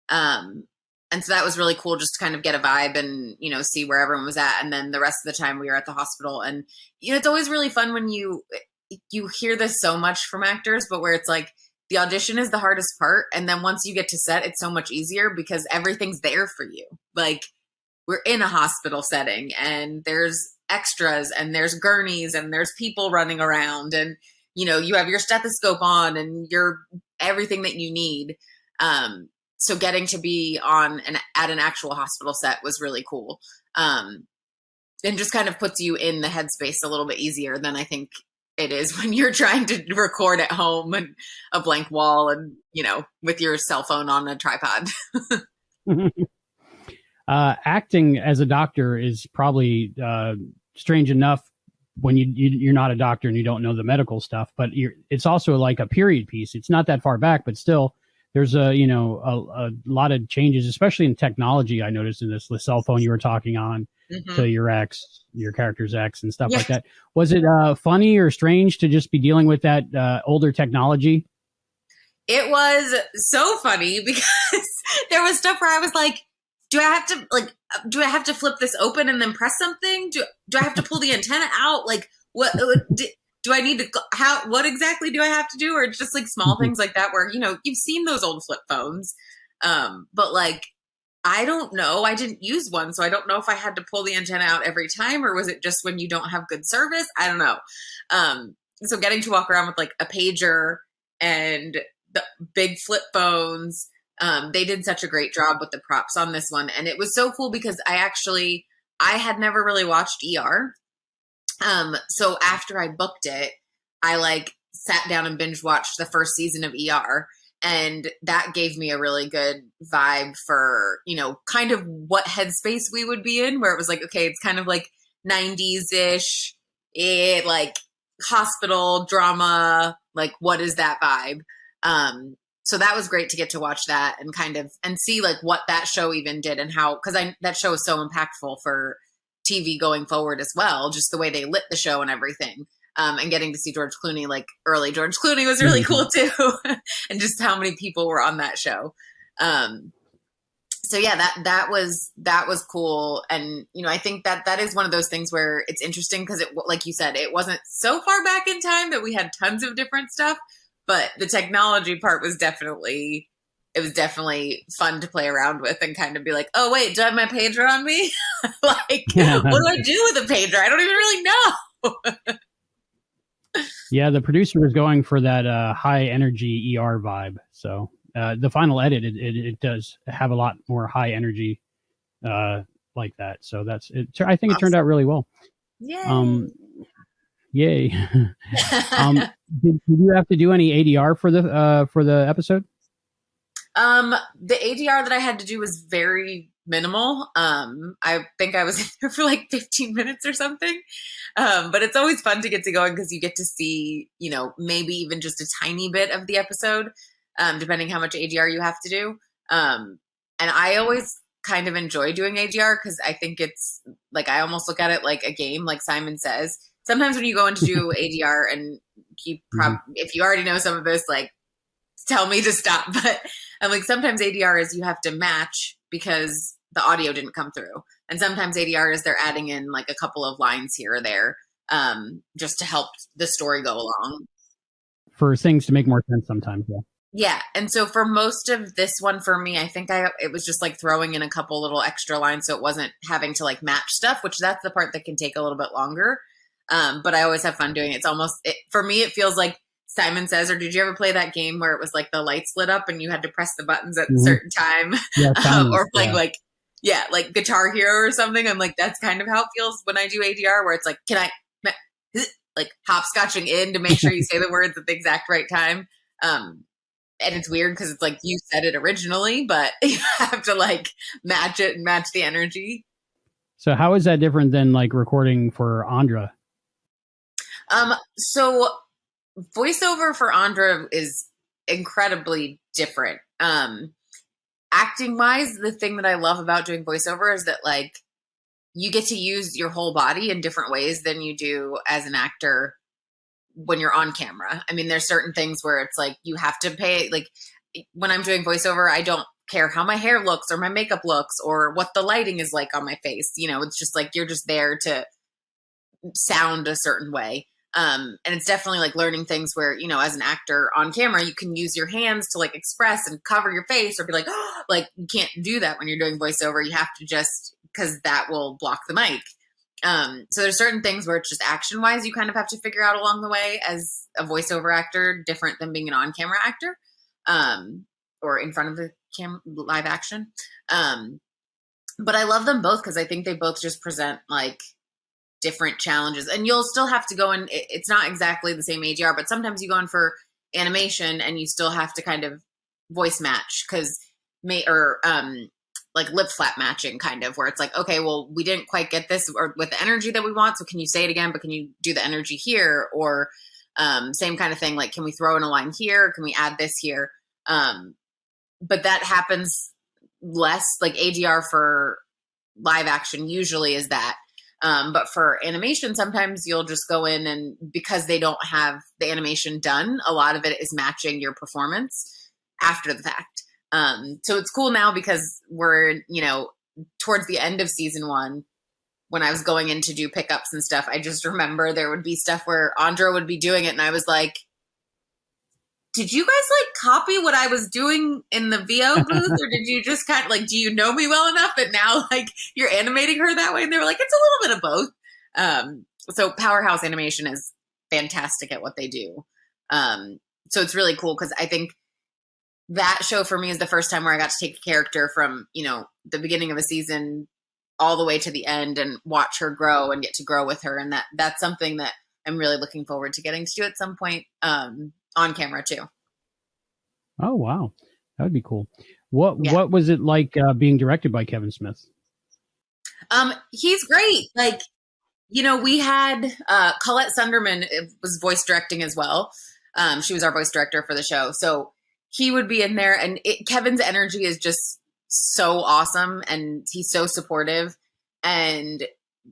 And so that was really cool, just to kind of get a vibe and, you know, see where everyone was at. And then the rest of the time we were at the hospital. And, you know, it's always really fun when you hear this so much from actors, but where it's like the audition is the hardest part. And then once you get to set, it's so much easier because everything's there for you. Like we're in a hospital setting and there's extras and there's gurneys and there's people running around and, you know, you have your stethoscope on and your everything that you need. So getting to be at an actual hospital set was really cool. And just kind of puts you in the headspace a little bit easier than I think it is when you're trying to record at home and a blank wall and, you know, with your cell phone on a tripod. Acting as a doctor is probably strange enough when you're not a doctor and you don't know the medical stuff, but it's also like a period piece. It's not that far back, but still there's a lot of changes, especially in technology. I noticed in the cell phone you were talking on to your character's ex and stuff like that. Was it funny or strange to just be dealing with that older technology? It was so funny because there was stuff where I was like, do I have to flip this open and then press something? Do I have to pull the antenna out? Like what do I need to, what exactly do I have to do? Or just like small things like that where, you know, you've seen those old flip phones. But like, I don't know. I didn't use one. So I don't know if I had to pull the antenna out every time or was it just when you don't have good service? I don't know. So getting to walk around with like a pager and the big flip phones, they did such a great job with the props on this one. And it was so cool because I had never really watched ER. So after I booked it, I like sat down and binge watched the first season of ER. And that gave me a really good vibe for, you know, kind of what headspace we would be in, where it was like, okay, it's kind of like 90s-ish, like hospital drama, like what is that vibe? So that was great to get to watch that and kind of, and see like what that show even did and how, because that show is so impactful for TV going forward as well, just the way they lit the show and everything. And getting to see George Clooney, like early George Clooney was really cool too. And just how many people were on that show. So yeah, that was cool. And, you know, I think that is one of those things where it's interesting because it, like you said, it wasn't so far back in time that we had tons of different stuff, but the technology part was definitely fun to play around with and kind of be like, oh wait, do I have my pager on me? Like, what do I do with a pager? I don't even really know. Yeah, the producer was going for that high energy ER vibe. So the final edit, it does have a lot more high energy like that. So that's it. I think it turned out really well. Yay! Yay! Did you have to do any ADR for the episode? The ADR that I had to do was very minimal. I think I was in there for like 15 minutes or something. But it's always fun to get to going because you get to see, you know, maybe even just a tiny bit of the episode, depending how much ADR you have to do. And I always kind of enjoy doing ADR because I think it's like, I almost look at it like a game, like Simon Says. Sometimes when you go in to do ADR and if you already know some of this, like, tell me to stop. But I'm like, sometimes ADR is you have to match because the audio didn't come through. And sometimes ADR is they're adding in like a couple of lines here or there just to help the story go along. For things to make more sense sometimes, yeah. Yeah. And so for most of this one for me, I think it was just like throwing in a couple little extra lines so it wasn't having to like match stuff, which that's the part that can take a little bit longer. But I always have fun doing it. It's almost, for me, it feels like Simon Says, or did you ever play that game where it was like the lights lit up and you had to press the buttons at a certain time? Yeah, or playing like Guitar Hero or something. I'm like, that's kind of how it feels when I do ADR, where it's like, can I like hopscotching in to make sure you say the words at the exact right time? And it's weird because it's like you said it originally, but you have to like match it and match the energy. So how is that different than like recording for Andra? So voiceover for Andra is incredibly different. Acting wise, the thing that I love about doing voiceover is that like you get to use your whole body in different ways than you do as an actor when you're on camera. I mean, there's certain things where it's like you have to pay, like when I'm doing voiceover, I don't care how my hair looks or my makeup looks or what the lighting is like on my face. You know, it's just like you're just there to sound a certain way. And it's definitely like learning things where, you know, as an actor on camera, you can use your hands to like express and cover your face or be like, oh, like you can't do that when you're doing voiceover. You have to just, because that will block the mic. So there's certain things where it's just action wise, you kind of have to figure out along the way as a voiceover actor, different than being an on-camera actor, or in front of the live action. But I love them both because I think they both just present like different challenges, and you'll still have to go in. It's not exactly the same ADR, but sometimes you go in for animation and you still have to kind of voice match like lip flap matching kind of, where it's like, okay, well, we didn't quite get this or with the energy that we want. So can you say it again, but can you do the energy here? Or same kind of thing. Like, can we throw in a line here? Can we add this here? But that happens less. Like ADR for live action usually is that. But for animation, sometimes you'll just go in and because they don't have the animation done, a lot of it is matching your performance after the fact. So it's cool now because we're, you know, towards the end of season 1, when I was going in to do pickups and stuff, I just remember there would be stuff where Andra would be doing it. And I was like, did you guys like copy what I was doing in the VO booth? Or did you just kind of like, do you know me well enough that now like you're animating her that way? And they were like, it's a little bit of both. So Powerhouse Animation is fantastic at what they do. So it's really cool because I think that show for me is the first time where I got to take a character from, you know, the beginning of a season all the way to the end and watch her grow and get to grow with her. And that's something that I'm really looking forward to getting to do at some point on camera too. Oh, wow. That would be cool. What was it like being directed by Kevin Smith? He's great. Like, you know, we had Colette Sunderman was voice directing as well. She was our voice director for the show. So he would be in there and Kevin's energy is just so awesome and he's so supportive. And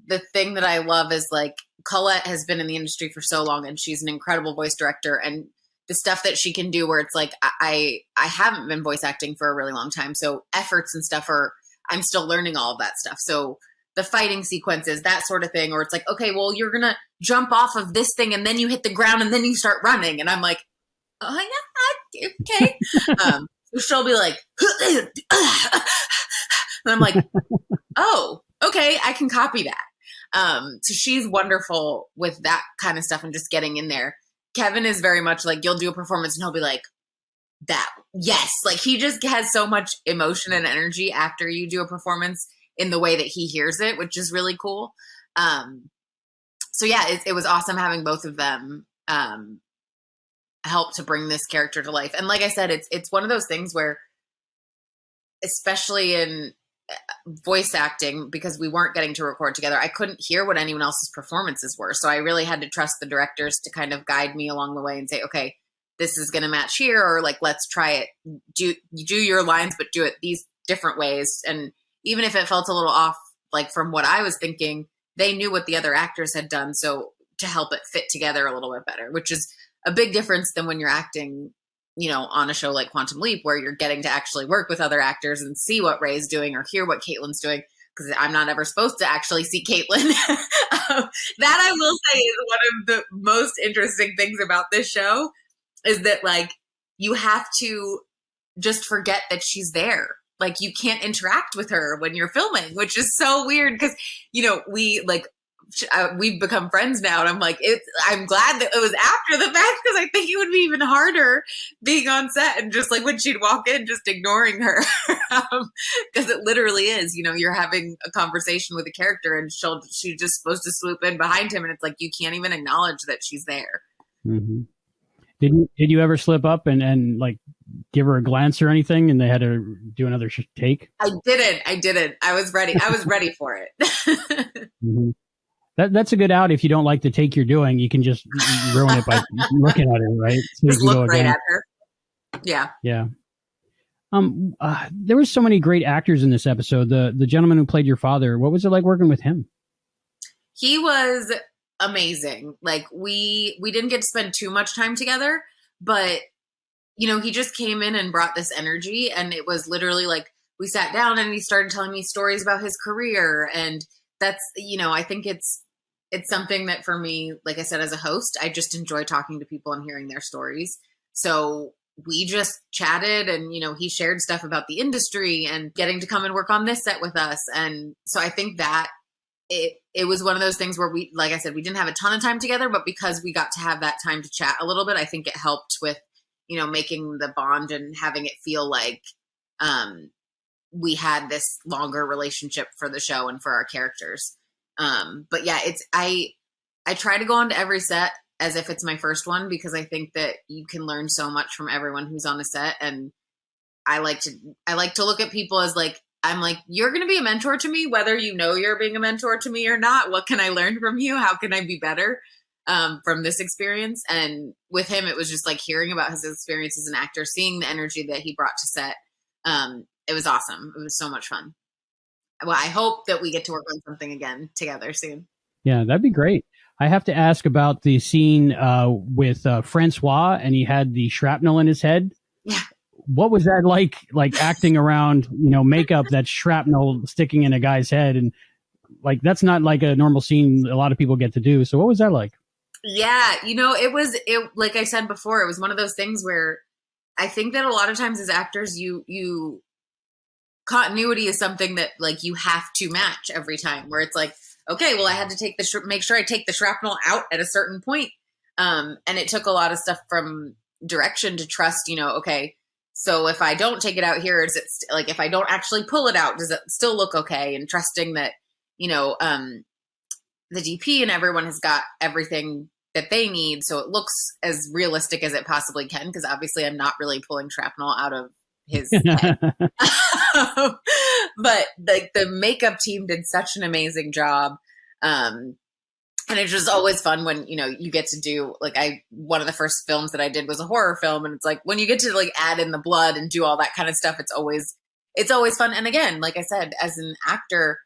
the thing that I love is like Colette has been in the industry for so long and she's an incredible voice director, and the stuff that she can do where it's like, I haven't been voice acting for a really long time. So efforts and stuff I'm still learning all of that stuff. So the fighting sequences, that sort of thing, or it's like, okay, well, you're going to jump off of this thing and then you hit the ground and then you start running. And I'm like, oh yeah, okay. So she'll be like, and I'm like, oh, okay, I can copy that. So she's wonderful with that kind of stuff and just getting in there. Kevin is very much like, you'll do a performance and he'll be like, that, yes. Like he just has so much emotion and energy after you do a performance in the way that he hears it, which is really cool. So yeah, it was awesome having both of them help to bring this character to life. And like I said, it's one of those things where, especially in voice acting, because we weren't getting to record together, I couldn't hear what anyone else's performances were. So I really had to trust the directors to kind of guide me along the way and say, okay, this is going to match here, or like, let's try it. Do your lines, but do it these different ways. And even if it felt a little off, like from what I was thinking, they knew what the other actors had done. So to help it fit together a little bit better, which is a big difference than when you're acting, you know, on a show like Quantum Leap, where you're getting to actually work with other actors and see what Ray's doing or hear what Caitlin's doing. Because I'm not ever supposed to actually see Caitlin. That I will say is one of the most interesting things about this show is that like you have to just forget that she's there. Like you can't interact with her when you're filming, which is so weird because, you know, we've become friends now, and I'm like, I'm glad that it was after the fact because I think it would be even harder being on set and just like when she'd walk in, just ignoring her because it literally is, you know, you're having a conversation with a character and she's just supposed to swoop in behind him, and it's like you can't even acknowledge that she's there. Mm-hmm. Did you ever slip up and like give her a glance or anything, and they had to do another take? I didn't. I was ready. I was ready for it. Mm-hmm. That's a good out. If you don't like the take you're doing, you can just ruin it by looking at her, right? So just look right at her. Yeah. Yeah. There were so many great actors in this episode. The gentleman who played your father, what was it like working with him? He was amazing. Like we didn't get to spend too much time together, but you know, he just came in and brought this energy, and it was literally like we sat down and he started telling me stories about his career, and that's, you know, I think it's something that for me, like I said, as a host, I just enjoy talking to people and hearing their stories. So we just chatted, and, you know, he shared stuff about the industry and getting to come and work on this set with us. And so I think that it was one of those things where we, like I said, we didn't have a ton of time together, but because we got to have that time to chat a little bit, I think it helped with, you know, making the bond and having it feel like we had this longer relationship for the show and for our characters. But yeah, I try to go onto every set as if it's my first one, because I think that you can learn so much from everyone who's on a set. And I like to look at people as like, I'm like, you're going to be a mentor to me, whether you know you're being a mentor to me or not. What can I learn from you? How can I be better from this experience? And with him, it was just like hearing about his experience as an actor, seeing the energy that he brought to set. It was awesome. It was so much fun. Well, I hope that we get to work on something again together soon. Yeah, that'd be great. I have to ask about the scene with Francois, and he had the shrapnel in his head. Yeah. What was that like acting around, you know, makeup that's shrapnel sticking in a guy's head? And like, that's not like a normal scene a lot of people get to do. So what was that like? Yeah, you know, it like I said before, it was one of those things where I think that a lot of times as actors, you continuity is something that like you have to match every time, where it's like, okay, well, I had to make sure I take the shrapnel out at a certain point. And it took a lot of stuff from direction to trust, you know, okay, so if I don't take it out here, is it like, if I don't actually pull it out, does it still look okay? And trusting that, you know, the DP and everyone has got everything that they need, so it looks as realistic as it possibly can, because obviously I'm not really pulling shrapnel out of his head. But the makeup team did such an amazing job. And it's just always fun when, you know, you get to do like one of the first films that I did was a horror film. And it's like, when you get to like add in the blood and do all that kind of stuff, it's always fun. And again, like I said, as an actor,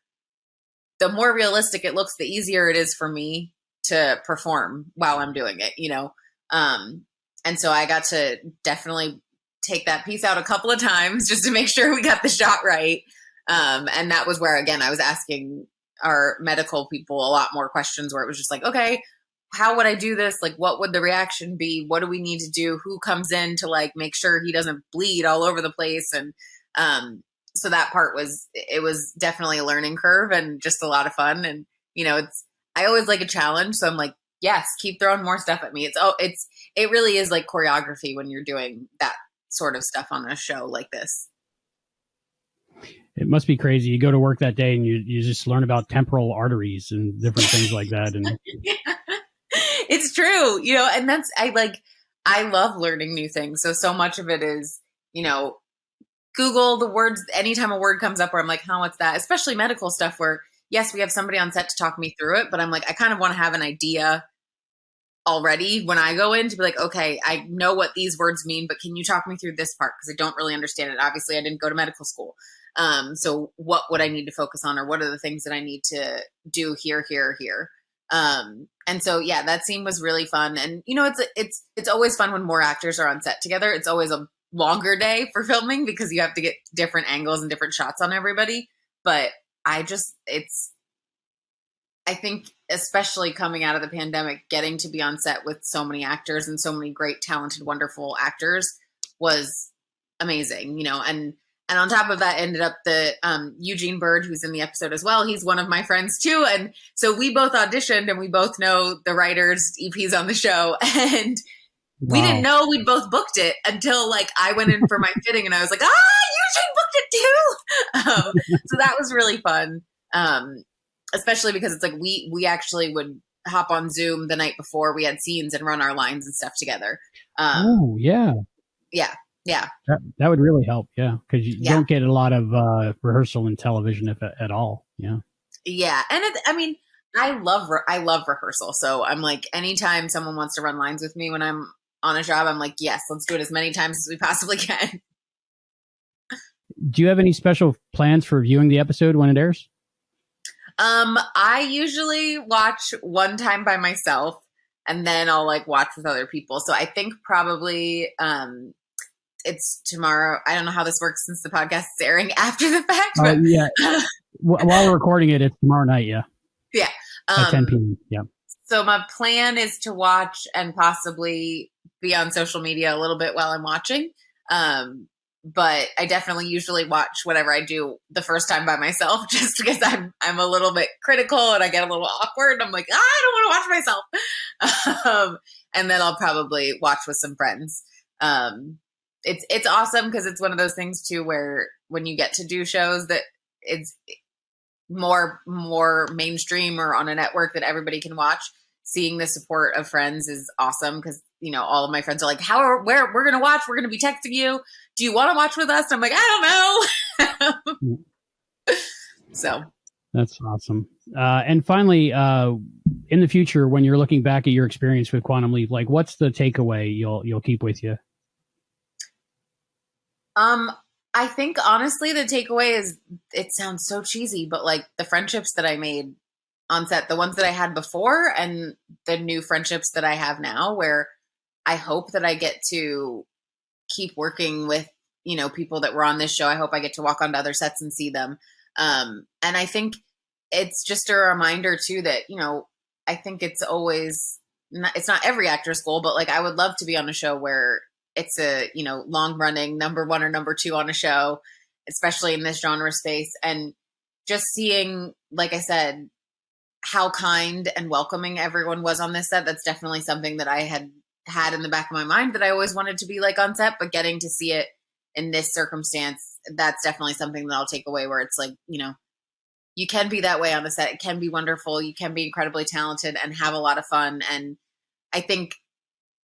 the more realistic it looks, the easier it is for me to perform while I'm doing it, you know? And so I got to definitely take that piece out a couple of times just to make sure we got the shot right. And that was where, again, I was asking our medical people a lot more questions, where it was just like, okay, how would I do this? Like, what would the reaction be? What do we need to do? Who comes in to like make sure he doesn't bleed all over the place? And so that part was definitely a learning curve and just a lot of fun. And, you know, I always like a challenge. So I'm like, yes, keep throwing more stuff at me. It really is like choreography when you're doing that sort of stuff on a show like this. It must be crazy. You go to work that day and you just learn about temporal arteries and different things like that. And yeah. It's true, you know, and I love learning new things. So much of it is, you know, Google the words anytime a word comes up where I'm like, huh, what's that? Especially medical stuff where, yes, we have somebody on set to talk me through it, but I'm like, I kind of want to have an idea already when I go in to be like, okay, I know what these words mean, but can you talk me through this part? Because I don't really understand it. Obviously, I didn't go to medical school. So what would I need to focus on, or what are the things that I need to do here? And so, yeah, that scene was really fun. And, you know, it's always fun when more actors are on set together. It's always a longer day for filming because you have to get different angles and different shots on everybody. But I think especially coming out of the pandemic, getting to be on set with so many actors and so many great, talented, wonderful actors was amazing, you know, and on top of that ended up the Eugene Bird, who's in the episode as well. He's one of my friends too. And so we both auditioned and we both know the writers, EPs on the show. And we didn't know we'd both booked it until like I went in for my fitting and I was like, Eugene booked it too. So that was really fun. Especially because it's like we actually would hop on Zoom the night before we had scenes and run our lines and stuff together. Oh, yeah. Yeah. Yeah. That would really help. Yeah. Because you don't get a lot of rehearsal in television, if at all. Yeah. Yeah. And I love rehearsal. So I'm like, anytime someone wants to run lines with me when I'm on a job, I'm like, yes, let's do it as many times as we possibly can. Do you have any special plans for viewing the episode when it airs? I usually watch one time by myself and then I'll like watch with other people. So I think probably, it's tomorrow. I don't know how this works since the podcast is airing after the fact. But yeah. While we're recording it, it's tomorrow night. Yeah. Yeah. At 10 p.m. Yeah. So my plan is to watch and possibly be on social media a little bit while I'm watching. But I definitely usually watch whatever I do the first time by myself, just because I'm a little bit critical and I get a little awkward. I'm like, I don't want to watch myself. And then I'll probably watch with some friends. It's awesome because it's one of those things too, where when you get to do shows that it's more mainstream or on a network that everybody can watch, seeing the support of friends is awesome because, all of my friends are like, where we're going to watch, we're going to be texting you. Do you want to watch with us? I'm like, I don't know. So that's awesome. And finally, in the future, when you're looking back at your experience with Quantum Leap, like what's the takeaway you'll keep with you? I think honestly, the takeaway is, it sounds so cheesy, but like the friendships that I made on set, the ones that I had before and the new friendships that I have now, where I hope that I get to keep working with, people that were on this show. I hope I get to walk onto other sets and see them. And I think it's just a reminder too that, I think it's always, it's not every actor's goal, but like, I would love to be on a show where it's a, long running number 1 or number 2 on a show, especially in this genre space. And just seeing, like I said, how kind and welcoming everyone was on this set. That's definitely something that I had in the back of my mind that I always wanted to be like on set, but getting to see it in this circumstance, that's definitely something that I'll take away, where it's like, you can be that way on the set. It can be wonderful. You can be incredibly talented and have a lot of fun. And I think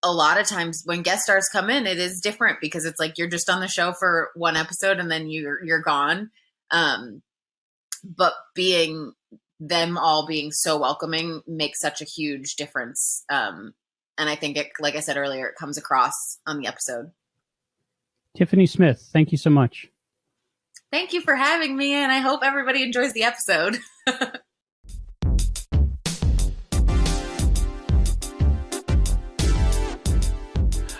a lot of times when guest stars come in, it is different because it's like, you're just on the show for one episode and then you're gone. But them all being so welcoming makes such a huge difference. And I think it, like I said earlier, it comes across on the episode. Tiffany Smith, thank you so much. Thank you for having me, and I hope everybody enjoys the episode.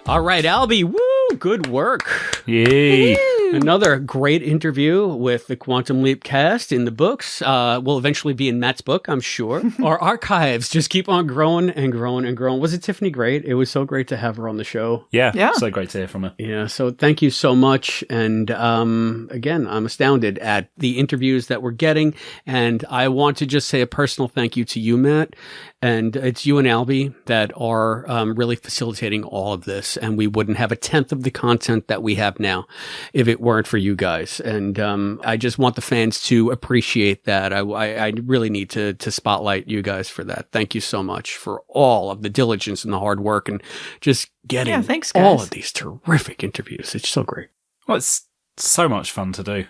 All right, Albie, woo, good work. Yay. Another great interview with the Quantum Leap cast in the books. Will eventually be in Matt's book, I'm sure. Our archives just keep on growing and growing and growing. Was it Tiffany great? It was so great to have her on the show. Yeah. So great to hear from her. Yeah, so thank you so much. And again, I'm astounded at the interviews that we're getting. And I want to just say a personal thank you to you, Matt. And it's you and Albie that are really facilitating all of this. And we wouldn't have a tenth of the content that we have now if it weren't for you guys. And I just want the fans to appreciate that. I really need to spotlight you guys for that. Thank you so much for all of the diligence and the hard work and just getting thanks, guys. all of these terrific interviews. It's so great. Well, it's so much fun to do.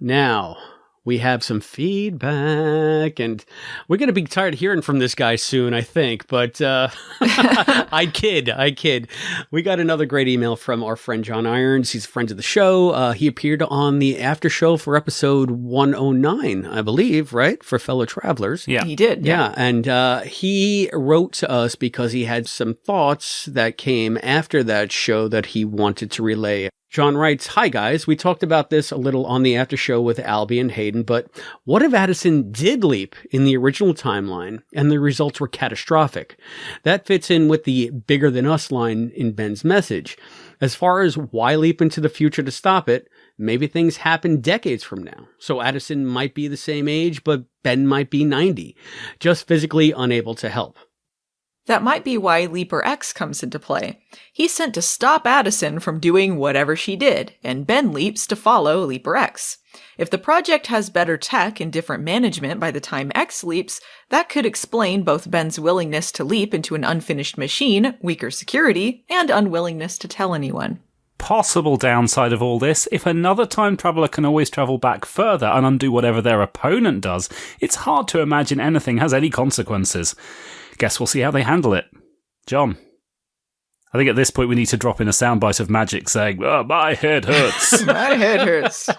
Now we have some feedback, and we're going to be tired of hearing from this guy soon, I think, but I kid. We got another great email from our friend John Irons. He's a friend of the show. He appeared on the after show for episode 109, I believe, right? For Fellow Travelers. Yeah, he did. Yeah, and he wrote to us because he had some thoughts that came after that show that he wanted to relay. John writes, "Hi guys, we talked about this a little on the after show with Albie and Hayden, but what if Addison did leap in the original timeline and the results were catastrophic? That fits in with the bigger than us line in Ben's message. As far as why leap into the future to stop it, maybe things happen decades from now. So Addison might be the same age, but Ben might be 90, just physically unable to help. That might be why Leaper X comes into play. He's sent to stop Addison from doing whatever she did, and Ben leaps to follow Leaper X. If the project has better tech and different management by the time X leaps, that could explain both Ben's willingness to leap into an unfinished machine, weaker security, and unwillingness to tell anyone. Possible downside of all this, if another time traveller can always travel back further and undo whatever their opponent does, it's hard to imagine anything has any consequences. Guess we'll see how they handle it. John, I think at this point we need to drop in a soundbite of Magic saying, "Oh, my head hurts." My head hurts.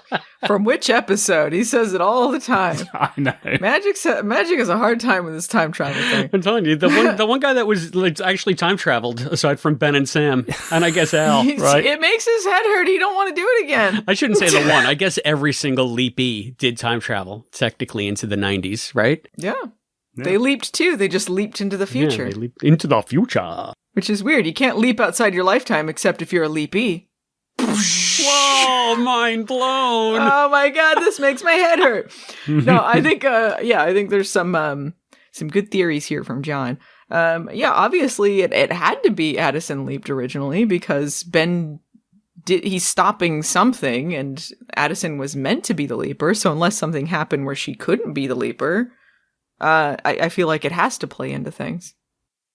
From which episode? He says it all the time. I know. Magic has a hard time with this time travel thing. I'm telling you, the one guy that was actually time traveled, aside from Ben and Sam, and I guess Al, right? It makes his head hurt. He don't want to do it again. I shouldn't say the one. I guess every single leapee did time travel, technically, into the 90s, right? Yeah. They leaped too. They just leaped into the future. Yeah, they leaped into the future. Which is weird. You can't leap outside your lifetime except if you're a leapee. Whoa, mind blown. Oh my god, this makes my head hurt. No, I think I think there's some good theories here from John. Obviously it had to be Addison leaped originally because Ben he's stopping something and Addison was meant to be the leaper, so unless something happened where she couldn't be the leaper, I feel like it has to play into things.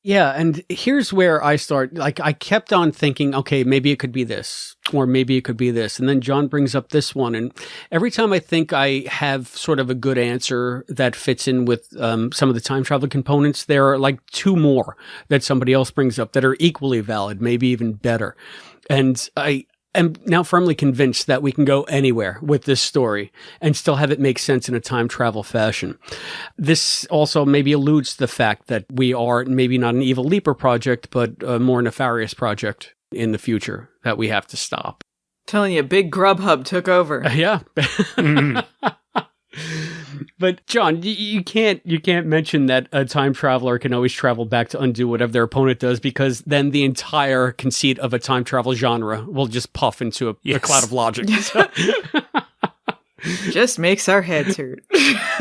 Yeah, and here's where I start. I kept on thinking, okay, maybe it could be this, or maybe it could be this. And then John brings up this one. And every time I think I have sort of a good answer that fits in with some of the time travel components, there are like two more that somebody else brings up that are equally valid, maybe even better. And I am now firmly convinced that we can go anywhere with this story and still have it make sense in a time travel fashion. This also maybe alludes to the fact that we are maybe not an evil leaper project, but a more nefarious project in the future that we have to stop. Telling you, big Grubhub took over. Yeah. But John, you can't mention that a time traveler can always travel back to undo whatever their opponent does, because then the entire conceit of a time travel genre will just puff into a cloud of logic. Just makes our heads hurt.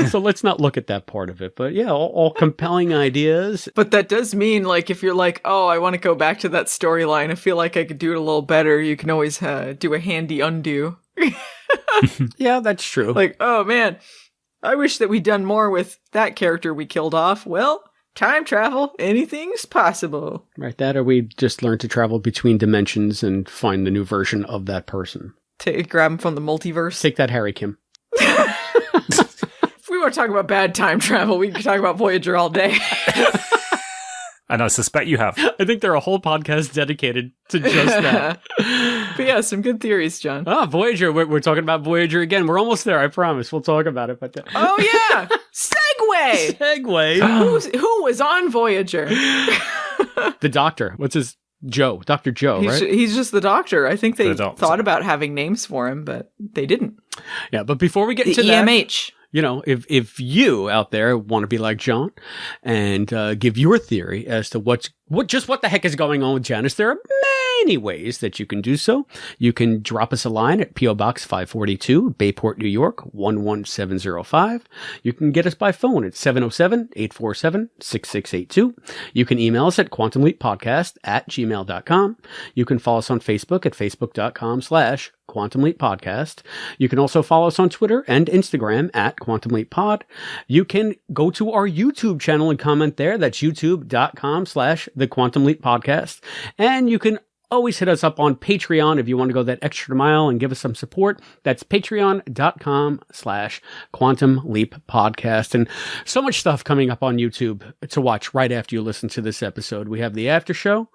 So let's not look at that part of it. But yeah, all compelling ideas. But that does mean, like, if you're like, oh, I want to go back to that storyline, I feel like I could do it a little better, you can always do a handy undo. Yeah, that's true. Like, oh man, I wish that we'd done more with that character we killed off. Well, time travel, anything's possible. Right, that or we just learn to travel between dimensions and find the new version of that person. Grab him from the multiverse. Take that, Harry Kim. If we want to talk about bad time travel, we can talk about Voyager all day. And I suspect you have. I think there are a whole podcast dedicated to just that. But yeah, some good theories, John. Oh, Voyager. We're talking about Voyager again. We're almost there, I promise. We'll talk about it. But oh, yeah. Segue. Who was on Voyager? The doctor. What's his... Joe. Dr. Joe, right? He's just the doctor. I think they thought about having names for him, but they didn't. Yeah, but before we get into EMH. that... You know, if you out there want to be like John and give your theory as to what the heck is going on with Janice, there are many ways that you can do so. You can drop us a line at P.O. Box 542, Bayport, New York, 11705. You can get us by phone at 707-847-6682. You can email us at quantumleappodcast@gmail.com. You can follow us on Facebook at facebook.com/Quantum Leap Podcast. You can also follow us on Twitter and Instagram at Quantum Leap Pod. You can go to our YouTube channel and comment there. That's youtube.com/The Quantum Leap Podcast. And you can always hit us up on Patreon if you want to go that extra mile and give us some support. That's patreon.com/Quantum Leap Podcast. And so much stuff coming up on YouTube to watch right after you listen to this episode. We have the after show,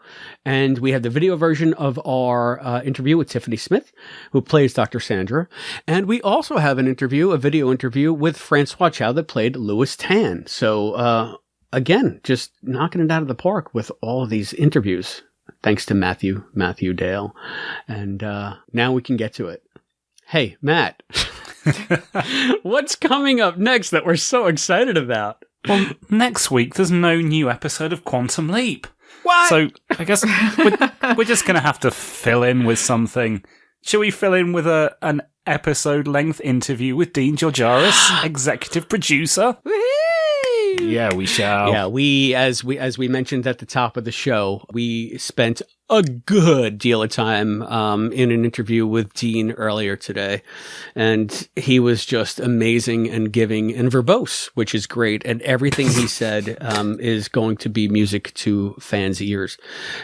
and we have the video version of our interview with Tiffany Smith, who plays Dr. Sandra. And we also have a video interview with Francois Chow that played Louis Tan. So, again, just knocking it out of the park with all of these interviews. Thanks to Matthew Dale. And now we can get to it. Hey, Matt, what's coming up next that we're so excited about? Well, next week, there's no new episode of Quantum Leap. What? So I guess we're just going to have to fill in with something. Shall we fill in with an episode-length interview with Dean Georgaris, executive producer? Whee! Yeah, we shall. Yeah, as we mentioned at the top of the show, we spent a good deal of time in an interview with Dean earlier today, and he was just amazing and giving and verbose, which is great. And everything he said is going to be music to fans' ears.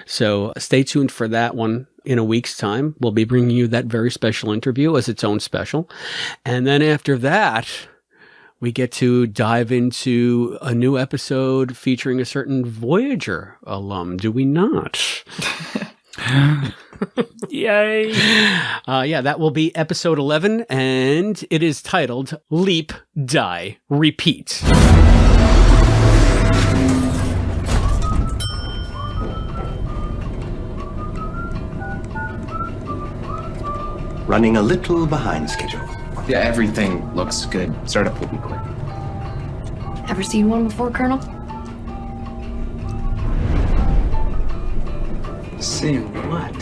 So stay tuned for that one. In a week's time, we'll be bringing you that very special interview as its own special. And then after that, we get to dive into a new episode featuring a certain Voyager alum, do we not? Yay! Yeah, that will be episode 11, and it is titled Leap, Die, Repeat. Running a little behind schedule. Yeah, everything looks good. Startup will be quick. Ever seen one before, Colonel? Seen what?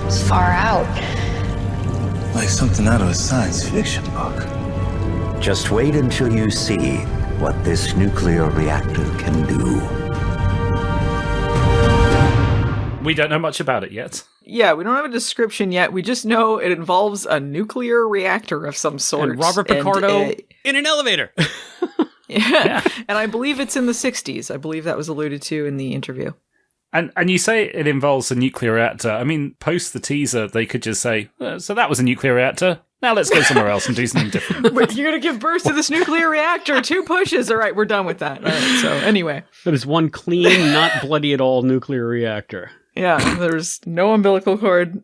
It's far out. Like something out of a science fiction book. Just wait until you see what this nuclear reactor can do. We don't know much about it yet. Yeah, we don't have a description yet. We just know it involves a nuclear reactor of some sort. And Robert Picardo in an elevator. Yeah, and I believe it's in the 60s. I believe that was alluded to in the interview. And you say it involves a nuclear reactor. I mean, post the teaser, they could just say, so that was a nuclear reactor. Now let's go somewhere else and do something different. But you're going to give birth to this nuclear reactor. 2 pushes. All right, we're done with that. All right, so anyway. That is one clean, not bloody at all nuclear reactor. Yeah, there's no umbilical cord.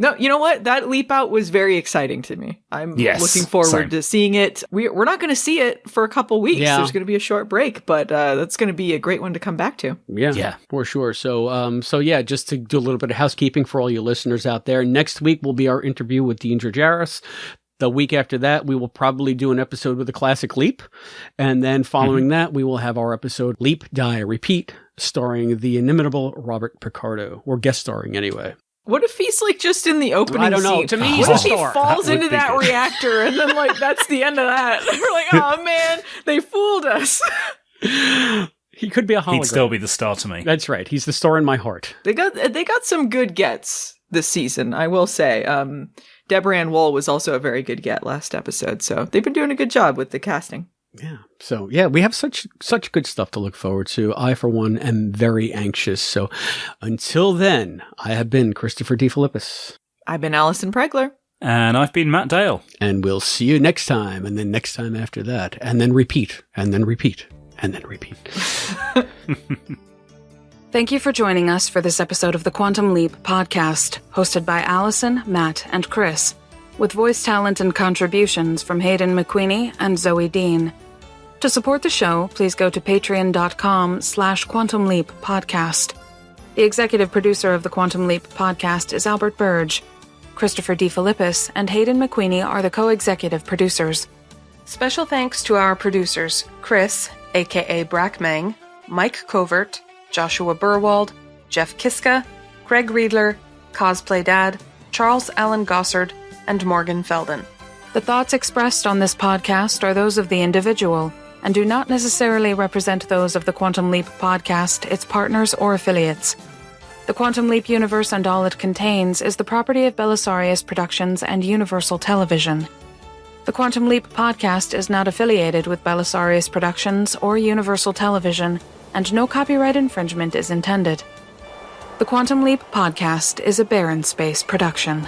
No, you know what? That leap out was very exciting to me. I'm looking forward to seeing it. We're not going to see it for a couple weeks. Yeah. There's going to be a short break, but that's going to be a great one to come back to. Yeah, for sure. So yeah, just to do a little bit of housekeeping for all you listeners out there. Next week will be our interview with Dean Georgaris. The week after that, we will probably do an episode with the classic Leap. And then following that, we will have our episode Leap, Die, Repeat, starring the inimitable Robert Picardo, or guest starring anyway. What if he's like just in the opening I don't know. scene? To me, what if he falls into that reactor and then like that's the end of that? We're like, oh man, they fooled us. He could be a hologram. He'd still be the star to me. That's right. He's the star in my heart. They got some good gets this season, I will say. Deborah Ann Woll was also a very good get last episode, so they've been doing a good job with the casting. Yeah. So, yeah, we have such good stuff to look forward to. I, for one, am very anxious. So, until then, I have been Christopher DeFilippis. I've been Allison Pregler. And I've been Matt Dale. And we'll see you next time, and then next time after that, and then repeat, and then repeat, and then repeat. Thank you for joining us for this episode of the Quantum Leap podcast, hosted by Allison, Matt, and Chris, with voice talent and contributions from Hayden McQueenie and Zoe Dean. To support the show, please go to patreon.com/Quantum Leap podcast. The executive producer of the Quantum Leap podcast is Albert Burge. Christopher DeFilippis and Hayden McQueenie are the co-executive producers. Special thanks to our producers, Chris, aka Brackmang, Mike Covert, Joshua Burwald, Jeff Kiska, Craig Riedler, Cosplay Dad, Charles Allen Gossard, and Morgan Felden. The thoughts expressed on this podcast are those of the individual and do not necessarily represent those of the Quantum Leap podcast, its partners, or affiliates. The Quantum Leap universe and all it contains is the property of Belisarius Productions and Universal Television. The Quantum Leap podcast is not affiliated with Belisarius Productions or Universal Television, and no copyright infringement is intended. The Quantum Leap podcast is a Barren Space production.